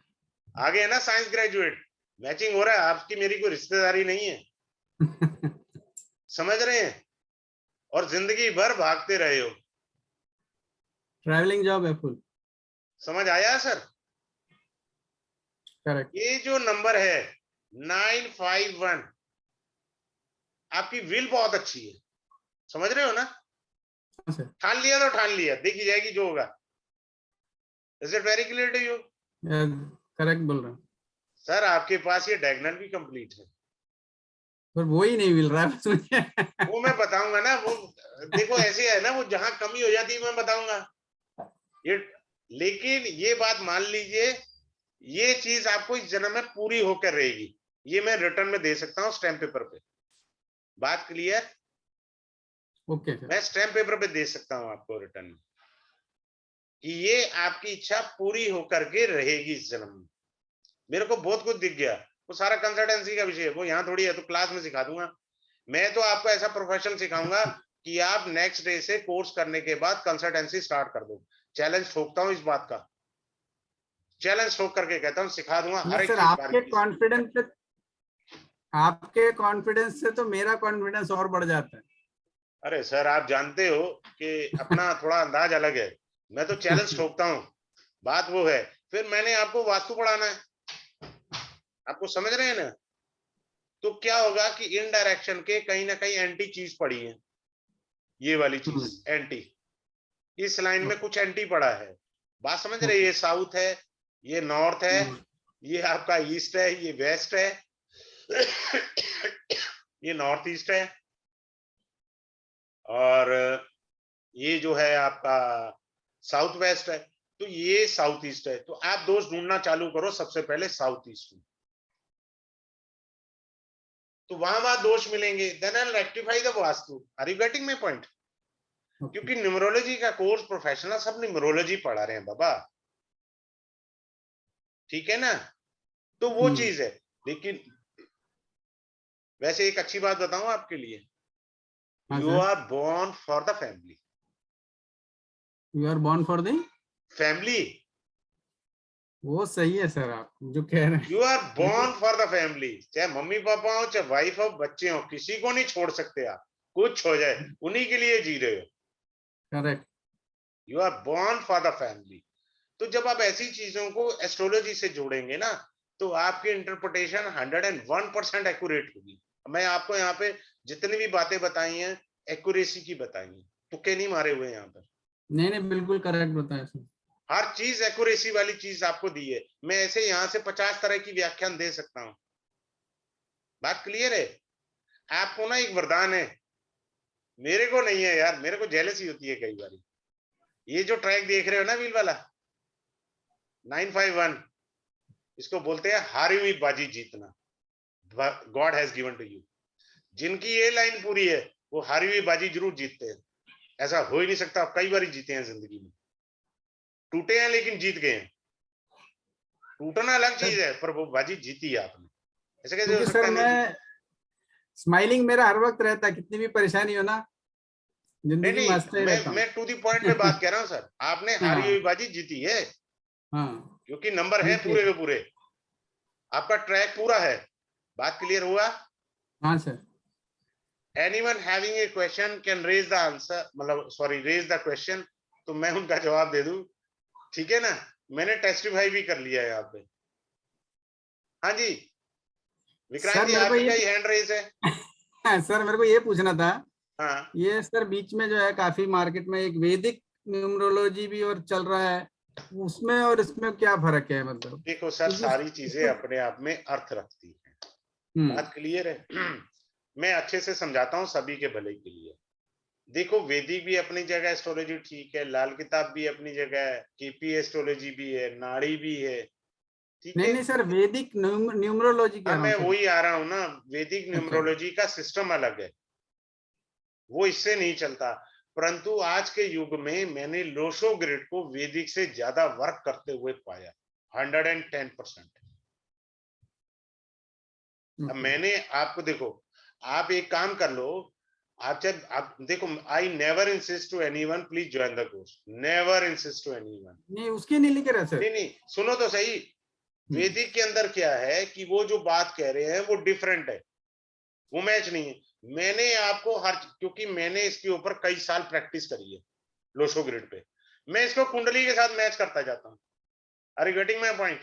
आगे है ना साइंस ग्रेजुएट, मैचिंग हो रहा है, आपकी मेरी कोई रिश्तेदारी नहीं है, समझ रहे हैं? और जिंदगी भर भागते रहे हो। ट्रैवलिंग जॉब है फुल। समझ आया सर? करेक्ट। ये जो नंबर है 951, आपकी विल बहुत अच्छी है, समझ रहे हो ना? सर ठान लिया तो ठान लिया, देखी जाएगी जो होगा। Is it very clear to you? Correct बोल रहा हूँ। सर आपके पास ये डायगोनल भी कंप्लीट है। पर वो ही नहीं मिल रहा है बस मुझे। वो मैं बताऊंगा ना, वो देखो ऐसे है ना, वो जहां कमी हो जाती है मैं बताऊंगा ये। लेकिन ये बात मान लीजिए, ये चीज आपको इस जन्म में पूरी होकर रहेगी। ये मैं रिटर्न में दे सकता हूँ स्टैम्प पेपर पे। बात क्लियर? Okay sir. मैं स्टैम्प पेपर पे दे सकता हूँ आपको रिटर्न में कि ये आपकी इच्छा पूरी होकर के रहेगी इस जन्म में। मेरे को बहुत कुछ दिख गया, वो सारा कंसल्टेंसी का विषय है, वो यहाँ थोड़ी है, तो क्लास में सिखा दूंगा। मैं तो आपको ऐसा प्रोफेशन सिखाऊंगा कि आप नेक्स्ट डे से कोर्स करने के बाद कंसल्टेंसी स्टार्ट कर दो। चैलेंज ठोकता हूँ इस बात का, चैलेंज ठोक करके कहता हूँ, सिखा दूंगा नहीं हर एक सर, चीज बारीकी से। आपके कॉन्फिडेंस से तो मेरा कॉन्फिडेंस और बढ़ जाता है। अरे सर आप जानते हो कि अपना थोड़ा अंदाज अलग है, मैं तो चैलेंज ठोकता हूँ, बात वो है। फिर मैंने आपको वास्तु पढ़ाना है, आपको समझ रहे हैं ना? तो क्या होगा कि इन डायरेक्शन के कहीं ना कहीं एंटी चीज पड़ी है, ये वाली चीज एंटी, इस लाइन में कुछ एंटी पड़ा है। बात समझ रहे? ये साउथ है, ये नॉर्थ है, ये आपका ईस्ट है, ये वेस्ट है, ये नॉर्थ ईस्ट है, और ये जो है आपका साउथ वेस्ट है। तो ये साउथ ईस्ट है, तो आप दोस्त ढूंढना चालू करो सबसे पहले साउथ ईस्ट में, तो वहां वहां दोष मिलेंगे, then I rectify the vastu. Are you getting my point? क्योंकि न्यूमरोलॉजी का कोर्स प्रोफेशनल सब न्यूमरोलॉजी पढ़ा रहे हैं बाबा, ठीक है ना? तो वो चीज है। लेकिन वैसे एक अच्छी बात बताऊं आपके लिए, हाँ you sir. Are born for the family. You are born for the family, वो सही है सर, आप जो कह रहे यू आर हैं बोर्न बिल्कुल। For the family. चाहे मम्मी पापा हो, चाहे वाइफ हो, बच्चे हो, किसी को नहीं छोड़ सकते आप, कुछ हो जाए उन्हीं के लिए जी रहे हो। Correct. You are born for the family. तो जब आप ऐसी चीजों को एस्ट्रोलॉजी से जोड़ेंगे ना, तो आपकी इंटरप्रिटेशन 101% एक्यूरेट होगी। मैं आपको यहाँ पे जितनी भी बातें बताई हैं, एक्यूरेसी की बताई हैं, तुक्के नहीं मारे हुए यहाँ पर। नहीं नहीं, बिल्कुल करेक्ट बताया सर। हर चीज एक्यूरेसी वाली चीज आपको दी है। मैं ऐसे यहाँ से 50 तरह की व्याख्यान दे सकता हूँ। बात क्लियर है? आपको ना एक वरदान है, मेरे को नहीं है यार, मेरे को जेलसी होती है कई बार। ये जो ट्रैक देख रहे हो ना व्हील वाला 951, इसको बोलते हैं हारी हुई बाजी जीतना। God has given to you. जिनकी ये लाइन पूरी है वो हारी हुई बाजी जरूर जीतते हैं। ऐसा हो ही नहीं सकता, कई बार जीते हैं जिंदगी में, टूटे हैं लेकिन जीत गए हैं। टूटना अलग चीज है, पर वो बाजी जीती है आपने, ऐसे कैसे हो क्योंकि सकता सर है नहीं जीती? मैं स्माइलिंग मेरा हर वक्त रहता है, कितनी भी परेशानी हो ना, नहीं जिंदगी में हंसता नहीं, ही रहता मैं टू दी पॉइंट पे बात कर रहा हूँ सर। आपने हूँ। हारी हाँ हुई बाजी जीती है, हाँ। क्योंकि नंबर है ठीक है। पूरे के पूरे, आपका ट्रैक पूरा है। बात क्लियर हुआ? हाँ sir. Anyone having a question can raise the answer, मतलब सॉरी रेज द क्वेश्चन, तो मैं उनका जवाब दे दूं, ठीक है ना? मैंने टेस्टिफाई भी कर लिया है यहाँ पे। हाँ जी, विक्रांत सर जी मेरे को आपकी ये क्या हैंड रेस है? सर मेरे को ये पूछना था, हाँ ये सर बीच में जो है काफी मार्केट में एक वैदिक न्यूमरोलॉजी भी और चल रहा है, उसमें और इसमें क्या फर्क है मतलब? देखो सर, क्योंकि सारी चीजें अपने आप में अर्थ रखती हैं। बात क्लियर है? मैं अच्छे से समझाता हूँ सभी के भले के लिए। देखो, वैदिक भी अपनी जगह एस्ट्रोलॉजी ठीक है, लाल किताब भी अपनी जगह है, केपी एस्ट्रोलॉजी भी है, नाड़ी भी है, ठीक नहीं है। नहीं सर, वैदिक न्यूमरोलॉजी कह हाँ, रहा हूँ मैं सर। वही आ रहा हूँ ना, वैदिक अच्छा। न्यूमरोलॉजी का सिस्टम अलग है, वो इससे नहीं चलता। परंतु आज के युग में मैंने लोशो ग्रिड को वैदिक से ज्यादा वर्क करते हुए पाया, 110%। अब ओके। मैंने आपको, देखो, आप एक काम कर लो, आप जब आप देखो, I never insist to anyone please join the course, never insist to anyone. नहीं, उसके नहीं लिख रहा सर। नहीं नहीं, सुनो तो सही। वैदिक के अंदर क्या है कि वो जो बात कह रहे हैं वो डिफरेंट है, वो मैच नहीं है। मैंने आपको क्योंकि मैंने इसके ऊपर कई साल प्रैक्टिस करी है लोशो ग्रिड पे, मैं इसको कुंडली के साथ मैच करता जाता हूँ। Are you getting my point?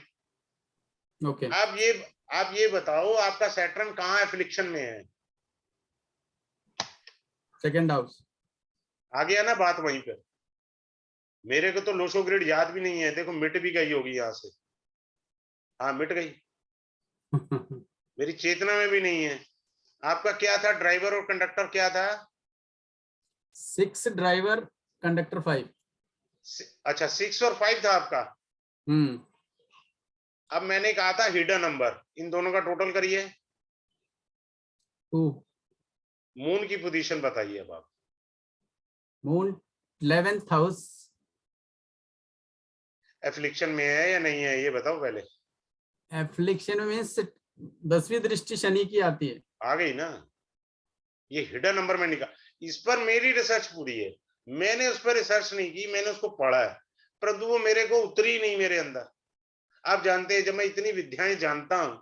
Okay. आप ये बताओ, आपका सैटर्न कहाँ एफ्लिक्शन में है? Second house. आ गया ना बात वहीं पे। मेरे को तो लोशो ग्रिड याद भी नहीं है, देखो मिट भी गई होगी यहाँ से। हाँ, मिट गई, मेरी चेतना में भी नहीं है। आपका क्या था, ड्राइवर और कंडक्टर क्या था? 6 ड्राइवर, कंडक्टर 5। अच्छा, 6 और 5 था आपका। हम्म। अब मैंने कहा था हिडन नंबर, इन दोनों का टोटल करिए। 2। मून की पोजीशन बताइए अब आप। Moon 11th house. एफ्लिक्शन में है या नहीं है, ये बताओ पहले। एफ्लिक्शन मीन्स 10वीं दृष्टि शनि की आती है। आ गई ना, ये हिडन नंबर में निकाल। इस पर मेरी रिसर्च पूरी है, मैंने उस पर रिसर्च नहीं की, मैंने उसको पढ़ा है, परंतु वो मेरे को उतरी नहीं मेरे अंदर। आप जानते हैं, जब मैं इतनी विद्याएं जानता हूं,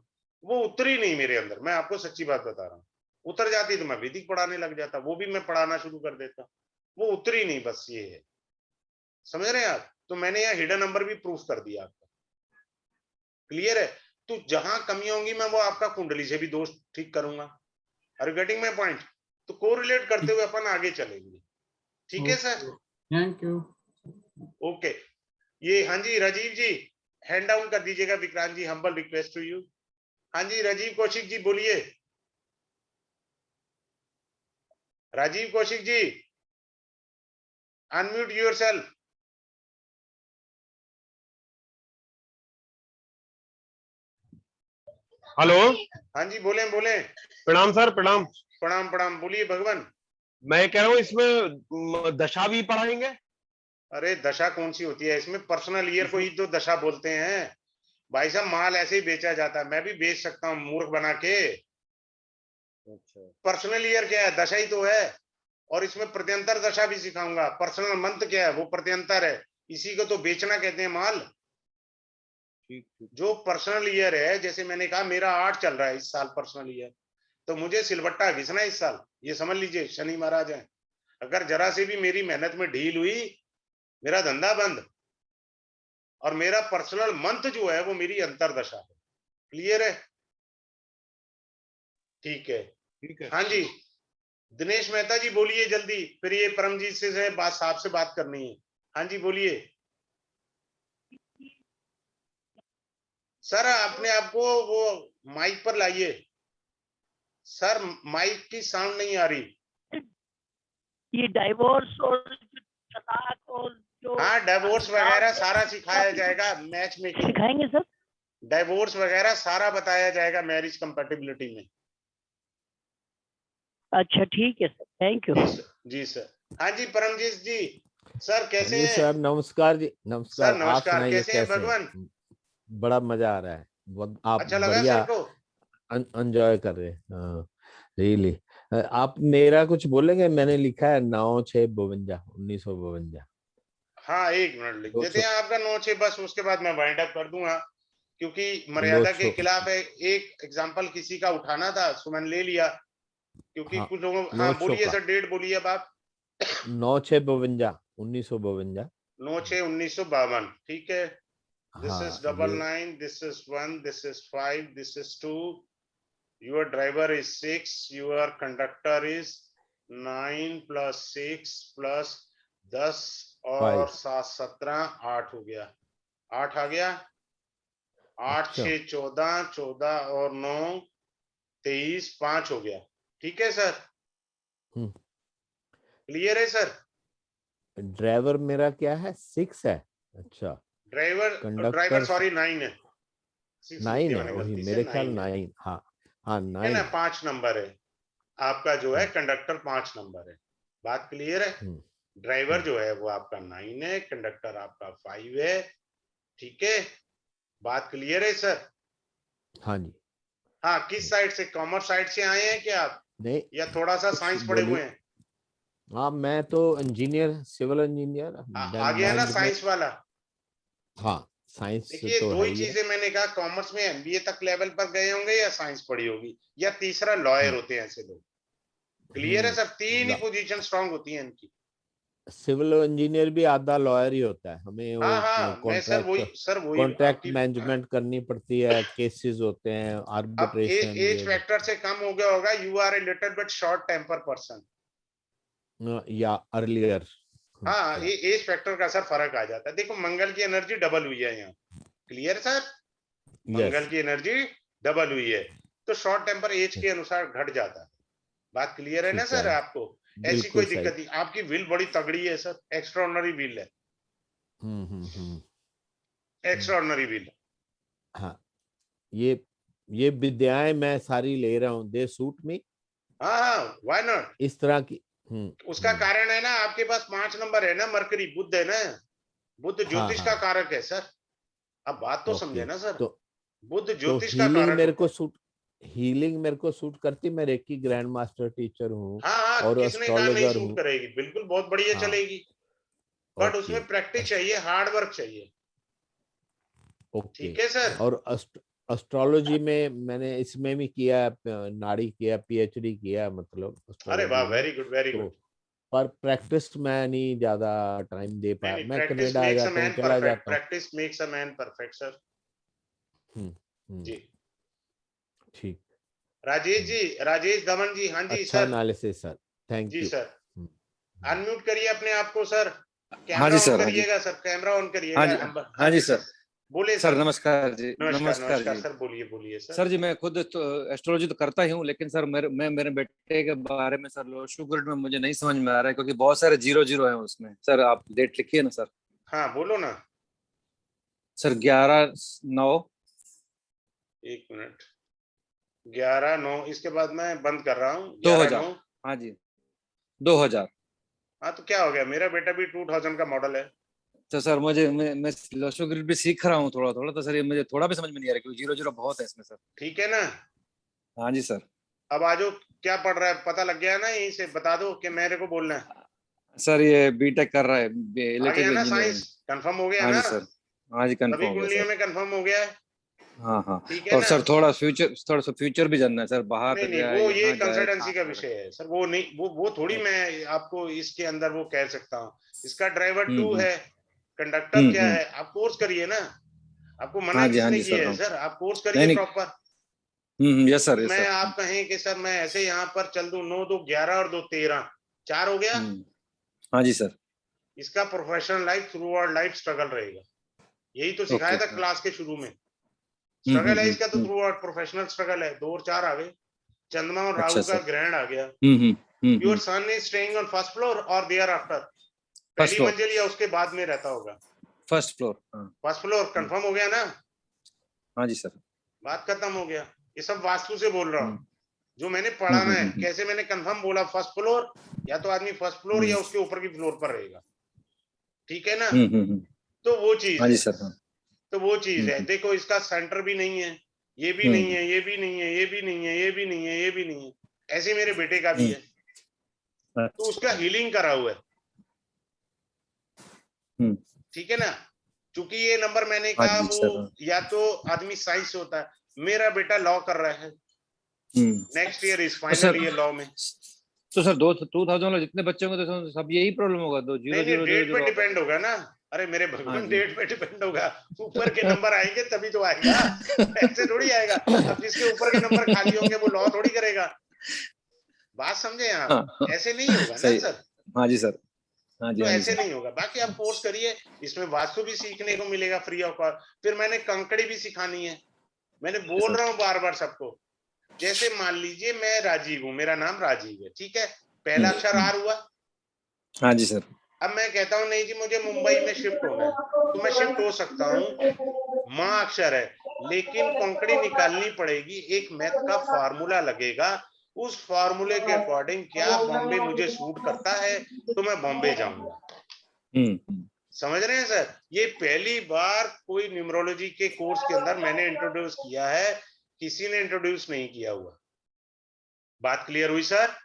वो उतरी नहीं मेरे अंदर, मैं आपको सच्ची बात बता रहा हूँ। उतर जाती तो मैं वैदिक पढ़ाने लग जाता, वो भी मैं पढ़ाना शुरू कर देता, वो उतरी नहीं, बस ये है। समझ रहे हैं आप? तो मैंने यहाँ हिडन नंबर भी प्रूफ कर दिया आपका। क्लियर है? तो जहां कमी होंगी मैं वो आपका कुंडली से भी दोष ठीक करूंगा। Are you getting my point? तो कोरिलेट करते हुए अपन आगे चलेंगे, ठीक है sir? Okay, thank you. Okay. ये, हाँ जी राजीव जी, हैंड डाउन कर दीजिएगा। Vikrant ji, humble request to you. हाँ जी, राजीव कौशिक जी बोलिए। Rajeev Kaushik ji, unmute yourself. Hello. हाँ जी, बोले बोले। प्रणाम सर, प्रणाम। प्रणाम प्रणाम, बोलिए भगवान। मैं कह रहा हूँ इसमें दशा भी पढ़ाएंगे? अरे दशा कौन सी होती है इसमें? पर्सनल ईयर को ही तो दशा बोलते हैं भाई साहब। माल ऐसे ही बेचा जाता है, मैं भी बेच सकता हूँ मूर्ख बना के। अच्छा। पर्सनल ईयर क्या है? दशा ही तो है। और इसमें प्रत्यंतर दशा भी सिखाऊंगा। पर्सनल मंथ क्या है? वो प्रत्यंतर है, इसी को तो बेचना कहते हैं माल। ठीक ठीक। जो पर्सनल ईयर है, जैसे मैंने कहा मेरा 8 चल रहा है इस साल पर्सनल ईयर, तो मुझे सिलवट्टा घिसना है इस साल, ये समझ लीजिए शनि महाराज है। अगर जरा से भी मेरी मेहनत में ढील हुई, मेरा धंधा बंद। और मेरा पर्सनल मंथ जो है वो मेरी अंतरदशा है। क्लियर है? ठीक है। ठीक है। हाँ जी, दिनेश मेहता जी बोलिए जल्दी, फिर ये परमजीत से बात, साहब से बात करनी है। हाँ जी बोलिए सर, अपने आप को वो माइक पर लाइए सर, माइक की साउंड नहीं आ रही। ये डाइवोर्स और तलाक और जो हाँ, डिवोर्स वगैरह सारा सिखाया जाएगा, मैच मेकिंग, सिखाएंगे सर। डिवोर्स वगैरह सारा बताया जाएगा मैरिज कंपैटिबिलिटी में। अच्छा ठीक है सर, थैंक यू। जी सर, जी सर। हाँ जी परमजीत जी, सर कैसे जी हैं? सर, नमस्कार जी, नमस्कार। सर आप नमस्कार, सुनाइए कैसे हैं कैसे भगवान? हैं? बड़ा मजा आ रहा है, बहुत आप अच्छा लगा बढ़िया सर को? एंजॉय कर रहे हैं। हाँ, रियली। आप मेरा कुछ बोलेंगे? मैंने लिखा है 9/6/52, 1952। हाँ, एक मिनट लिख दो देते छो हैं आपका 9/6, बस उसके बाद मैं वाइंड अप कर दूंगा, क्योंकि दो मर्यादा के छो खिलाफ है। एक एग्जाम्पल किसी का उठाना था, सो मैंने ले लिया, क्योंकि हाँ, कुछ लोगों। हाँ 9 बोलिए का सर, डेट बोलिए अब आप। 9/6/52, 1952। 9/6/1952, ठीक है। दिस इज हाँ डबल ये 9, this is 1, this is 5, this is 2, your driver is 6, your conductor is 9 plus 6 plus 10 और 7 17 8 हो गया, 8 आ गया, 8 अच्छा। 6 14, 14 और 9 23, 5 हो गया। ठीक है सर, हम्म। क्लियर है सर? ड्राइवर मेरा क्या है, 6 है। अच्छा, ड्राइवर कंडक्टर सॉरी 9 है, 6 लिख 9 दिया है, मैंने वही गलती से, मेरे ख्याल 9 है। 9। हाँ हाँ, ठीक है ना, 9। 5 नंबर है आपका जो है, हम्म, कंडक्टर 5 नंबर है। बात क्लियर है? हम्म, ड्राइवर हम्म। जो है वो आपका 9 है, कंडक्टर आपका 5 है। ठीक है, बात क्लियर है सर? हाँ जी। हाँ, किस साइड से, कॉमर्स साइड से आए हैं क्या आप, नहीं, या थोड़ा सा कुछ साइंस पढ़े हुए बोलिए। हैं? हाँ, मैं तो इंजीनियर, सिविल इंजीनियर, आ देन गया ना मैनेजमेंट। साइंस वाला? हाँ, साइंस देखिए, तो दो है ही ही है। चीजें मैंने कहा, कॉमर्स में एमबीए तक लेवल पर गए होंगे या साइंस पढ़ी होगी, या तीसरा लॉयर हम्म, होते हैं ऐसे लोग। क्लियर है सर? 3 ही ला- पोजीशन स्ट्रांग होती है इनकी। सिविल इंजीनियर भी आधा लॉयर ही होता है, हमें हाँ वो हाँ, मैं कॉन्ट्रैक्ट सर वही कॉन्ट्रैक्ट आपकी। मैनेजमेंट करनी पड़ती है, केसेस होते हैं, अब आर्बिट्रेशन, एज ये फैक्टर से कम हो गया होगा, you are a little bit short temper person. या अर्लियर। हाँ, क्या? ये एज फैक्टर का सर फर्क आ जाता है। देखो, मंगल की एनर्जी डबल हुई है यहाँ। Clear sir? मंगल यस। की एनर्जी डबल हुई है, तो शॉर्ट टेम्पर एज के अनुसार घट जाता है। बात क्लियर है ना ठीक है, सर आपको? ऐसी बिल्कुल कोई सही। दिक्कत नहीं, आपकी विल बड़ी तगड़ी है सर, एक्स्ट्राऑर्डिनरी विल है, हम्म, हम्म, हम्म, हम्म। Extraordinary will. हाँ, ये विद्याएं मैं सारी ले रहा हूँ, दे सूट मी। हाँ हाँ, व्हाई नॉट? इस तरह की। उसका कारण है ना, आपके पास 5 नंबर है ना, मरकरी बुध है ना, बुध हाँ ज्योतिष का हाँ। कारक है सर। अब बात तो समझे ओके। ना सर, तो बुध तो ज्योतिष का कारक होता है। हीलिंग मेरे को सूट करती, मैं रेकी ग्रैंड मास्टर टीचर हूँ हाँ हाँ, और किसने कहा नहीं एस्ट्रोलॉजर सूट हूँ। करेगी, बिल्कुल बहुत बढ़िया हाँ। चलेगी, बट ओके। उसमें प्रैक्टिस अस- चाहिए, हार्ड वर्क चाहिए। ओके। ठीक है सर? और एस्ट्रोलॉजी में मैंने इसमें भी किया, नाड़ी किया, पीएचडी किया, मतलब अरे वाह, एस्ट्रोलॉजी में। वेरी गुड वेरी तो गुड। पर प्रैक्टिस मैं नहीं ज्यादा टाइम दे नहीं पाया, नहीं, मैं प्रैक्टिस कनाडा आ मेक्स अ जाता हूँ, मैन चला परफेक्ट, जाता हूँ। Practice makes a man perfect sir. Hmm, hmm, जी, ठीक। राजेश हम्म, जी, राजेश धवन जी, हाँ जी अच्छा सर। एनालिसिस सर, थैंक जी यू। Sir, hmm. अनम्यूट करिए अपने आप को सर, हाँ जी कैमरा ऑन सर, हाँ जी, करिएगा सर, कैमरा ऑन हाँ करिएगा। जी, हम हाँ हाँ जी जी सर। सर, बोले सर सर। नमस्कार जी, नमस्कार नमस्कार नमस्कार जी। सर, बोलिए बोलिए सर। सर जी, मैं खुद तो एस्ट्रोलॉजी तो करता ही हूँ, लेकिन सर मैं मेरे बेटे के बारे में सर लोशो ग्रिड में मुझे नहीं समझ में आ रहा है, क्योंकि बहुत सारे 0 0 है उसमें। सर आप डेट लिखिए ना सर। हाँ बोलो ना। सर 11/9। 1 मिनट, 11/9, इसके बाद मैं बंद कर रहा हूँ, 2000। 11/9। हाँ जी, 2000। हाँ, तो क्या हो गया, मेरा बेटा भी 2000 का मॉडल है। तो सर मैं लोशो ग्रिड भी सीख रहा हूँ थोड़ा थोड़ा, तो सर ये मुझे थोड़ा भी समझ में नहीं आ रहा, क्योंकि 0 0 बहुत है इसमें सर। ठीक है ना? हाँ जी सर। अब आजो, क्या पढ़ रहा है पता लग गया ना, यहीं से बता दो कि मेरे को बोलना है। सर ये बीटेक कर रहा है, आ गया इलेक्ट्रिकल ना इंजीनियरिंग। साइंस, कंफर्म हो गया हाँ ना? जी सर, हाँ जी, सभी कंफर्म हो गया कुंडलियों सर। में कंफर्म हो गया है। हाँ हाँ। ठीक है और ना? सर थोड़ा सा फ्यूचर भी जानना है सर, नहीं बाहर नहीं, जाए, वो ये यहाँ जाए, कंसल्टेंसी कहाँ का करे। विषय है सर, वो नहीं, वो थोड़ी मैं आपको इसके अंदर वो कह सकता हूँ। इसका ड्राइवर 2 हम्म, है, कंडक्टर क्या हम्म। है, आप कोर्स करिए ना। आपको मना हाँ किसने जी सर, किया है हाँ। सर, आप कोर्स नहीं करिए नहीं। प्रॉपर। यस सर, यस मैं सर। आप कहें कि सर मैं ऐसे यहाँ पर चल दूं, 9 2 11 और 2 13, 4 हो गया। हाँ जी सर। इसका professional life through out life struggle रहेगा, यही तो ओके। सिखाया था क्लास के शुरू में। स्ट्रगल है इसका, तो हम्म। थ्रू आउट प्रोफेशनल स्ट्रगल है। 2 और 4 आ गए, चंद्रमा और अच्छा राहु का सर। ग्रहण आ गया। Your hmm. Son is staying on first floor और देयर आफ्टर, फर्स्ट पहली फ्लोर। मंजिल या उसके बाद में रहता होगा। फर्स्ट फ्लोर, हाँ। फर्स्ट फ्लोर कंफर्म हो गया ना? हाँ जी सर। बात खत्म हो गया। ये सब वास्तु से बोल रहा हूँ, जो मैंने हम्म, पढ़ा ना है। हम्म, कैसे मैंने कंफर्म बोला, फर्स्ट फ्लोर, या तो आदमी फर्स्ट फ्लोर हम्म, या उसके ऊपर की फ्लोर पर रहेगा। ठीक है ना? हम्म। तो वो चीज हाँ जी है, सर, हाँ। तो वो चीज है। हम्म, देखो, इसका सेंटर भी नहीं है, ये भी नहीं हम्म, है, ये भी नहीं है, ये भी नहीं है, ये भी नहीं है, ये भी नहीं है। ऐसे मेरे बेटे का भी है, तो उसका अच्छा। हीलिंग करा हुआ है। हम्म। ठीक है ना? चूंकि ये नंबर मैंने हाँ कहा, जी वो सर, हाँ। या तो आदमी साइंस से होता है। मेरा बेटा लॉ कर रहा है, नेक्स्ट ईयर इज तो सर फाइनल ईयर लॉ में। तो सर 2000 वाले जितने बच्चे होंगे, तो सब यही प्रॉब्लम होगा, दो नहीं जीरो नहीं, जीरो जीरो डेट पे जीरो होगा डिपेंड तो। होगा ना। अरे मेरे हाँ भगवान, जी। डेट पे डिपेंड होगा। ऊपर के नंबर आएंगे तभी तो आएगा, ऐसे थोड़ी आएगा। अब जिसके ऊपर के नंबर खाली होंगे वो लॉ थोड़ी करेगा। बात समझे आप? हाँ हाँ, ऐसे नहीं होगा ना सही। सर। हाँ जी सर। हाँ जी, तो हाँ जी ऐसे सर। नहीं होगा। बाकी आप कोर्स करिए, इसमें वास्तु भी सीखने को मिलेगा फ्री ऑफ कॉस्ट। फिर मैंने कंकड़ी भी सिखानी है। मैंने बोल रहा हूँ बार बार सबको, जैसे मान लीजिए मैं राजीव हूँ, मेरा नाम राजीव है, ठीक है, पहला अक्षर आर हुआ। हाँ जी सर। अब मैं कहता हूँ नहीं जी मुझे मुंबई में शिफ्ट होना है, तो मैं शिफ्ट हो सकता हूँ। माँ अक्षर है, लेकिन कंकड़ी निकालनी पड़ेगी, एक मैथ का फार्मूला लगेगा, उस फार्मूले के अकॉर्डिंग क्या बॉम्बे मुझे सूट करता है तो मैं बॉम्बे जाऊंगा। समझ रहे हैं सर? ये पहली बार कोई न्यूमरोलॉजी के कोर्स के अंदर मैंने इंट्रोड्यूस किया है, किसी ने इंट्रोड्यूस नहीं किया हुआ। बात क्लियर हुई सर?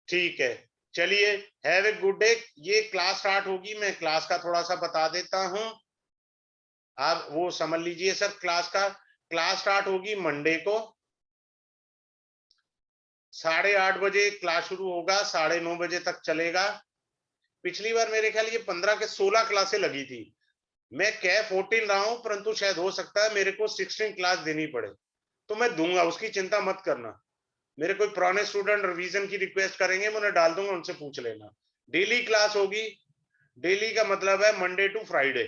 ठीक है, चलिए, हैव ए गुड डे। ये क्लास स्टार्ट होगी, मैं क्लास का थोड़ा सा बता देता हूं, आप वो समझ लीजिए सर। क्लास स्टार्ट होगी मंडे को 8:30 बजे, क्लास शुरू होगा, 9:30 बजे तक चलेगा। पिछली बार मेरे ख्याल ये 15 के 16 क्लासें लगी थी। मैं कह 14 रहा हूं, परंतु शायद हो सकता है मेरे को 16 क्लास देनी पड़े, तो मैं दूंगा, उसकी चिंता मत करना। मेरे कोई पुराने स्टूडेंट रिवीजन की रिक्वेस्ट करेंगे, मैं उन्हें डाल दूंगा, उनसे पूछ लेना। डेली क्लास होगी, डेली का मतलब है Monday to Friday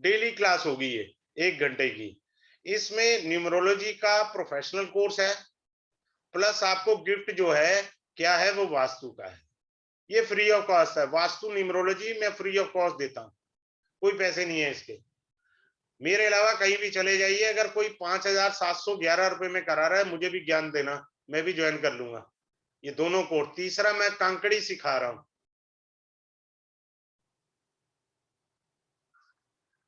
daily class होगी, ये 1 घंटे की। इसमें न्यूमरोलॉजी का प्रोफेशनल कोर्स है, प्लस आपको गिफ्ट जो है क्या है, वो वास्तु का है। ये फ्री ऑफ कॉस्ट है, वास्तु न्यूमरोलॉजी मैं फ्री ऑफ कॉस्ट देता हूं, कोई पैसे नहीं है इसके। मेरे अलावा कहीं भी चले जाइए, अगर कोई 5,711 रुपए में करा रहा है, मुझे भी ज्ञान देना, मैं भी ज्वाइन कर लूंगा। ये दोनों कोर्स। तीसरा मैं कंकड़ी सिखा रहा हूं,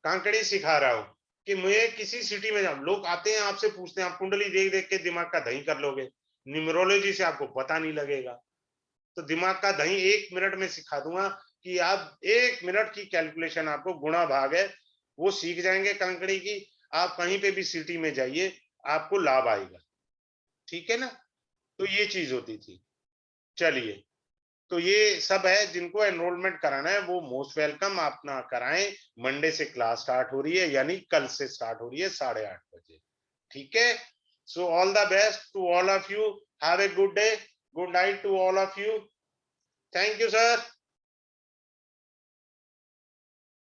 कंकड़ी सिखा रहा हूं कि मुझे किसी सिटी में जाऊं, लोग आते हैं आपसे पूछते हैं, आप कुंडली देख देख के दिमाग का दही कर लोगे, न्यूमरोलॉजी से आपको पता नहीं लगेगा। तो दिमाग का दही 1 मिनट में सिखा दूंगा कि आप 1 मिनट की कैलकुलेशन, आपको गुणा भाग है वो सीख जाएंगे कंकड़ी की। आप कहीं पे भी सिटी में जाइए, आपको लाभ आएगा। ठीक है ना? तो ये चीज होती थी। चलिए, तो ये सब है, जिनको एनरोलमेंट कराना है वो मोस्ट वेलकम, अपना कराएं। मंडे से क्लास स्टार्ट हो रही है, यानी कल से स्टार्ट हो रही है 8:30 बजे। ठीक है? So all the best to all of you, have a good day, good night to all of you. Thank you sir.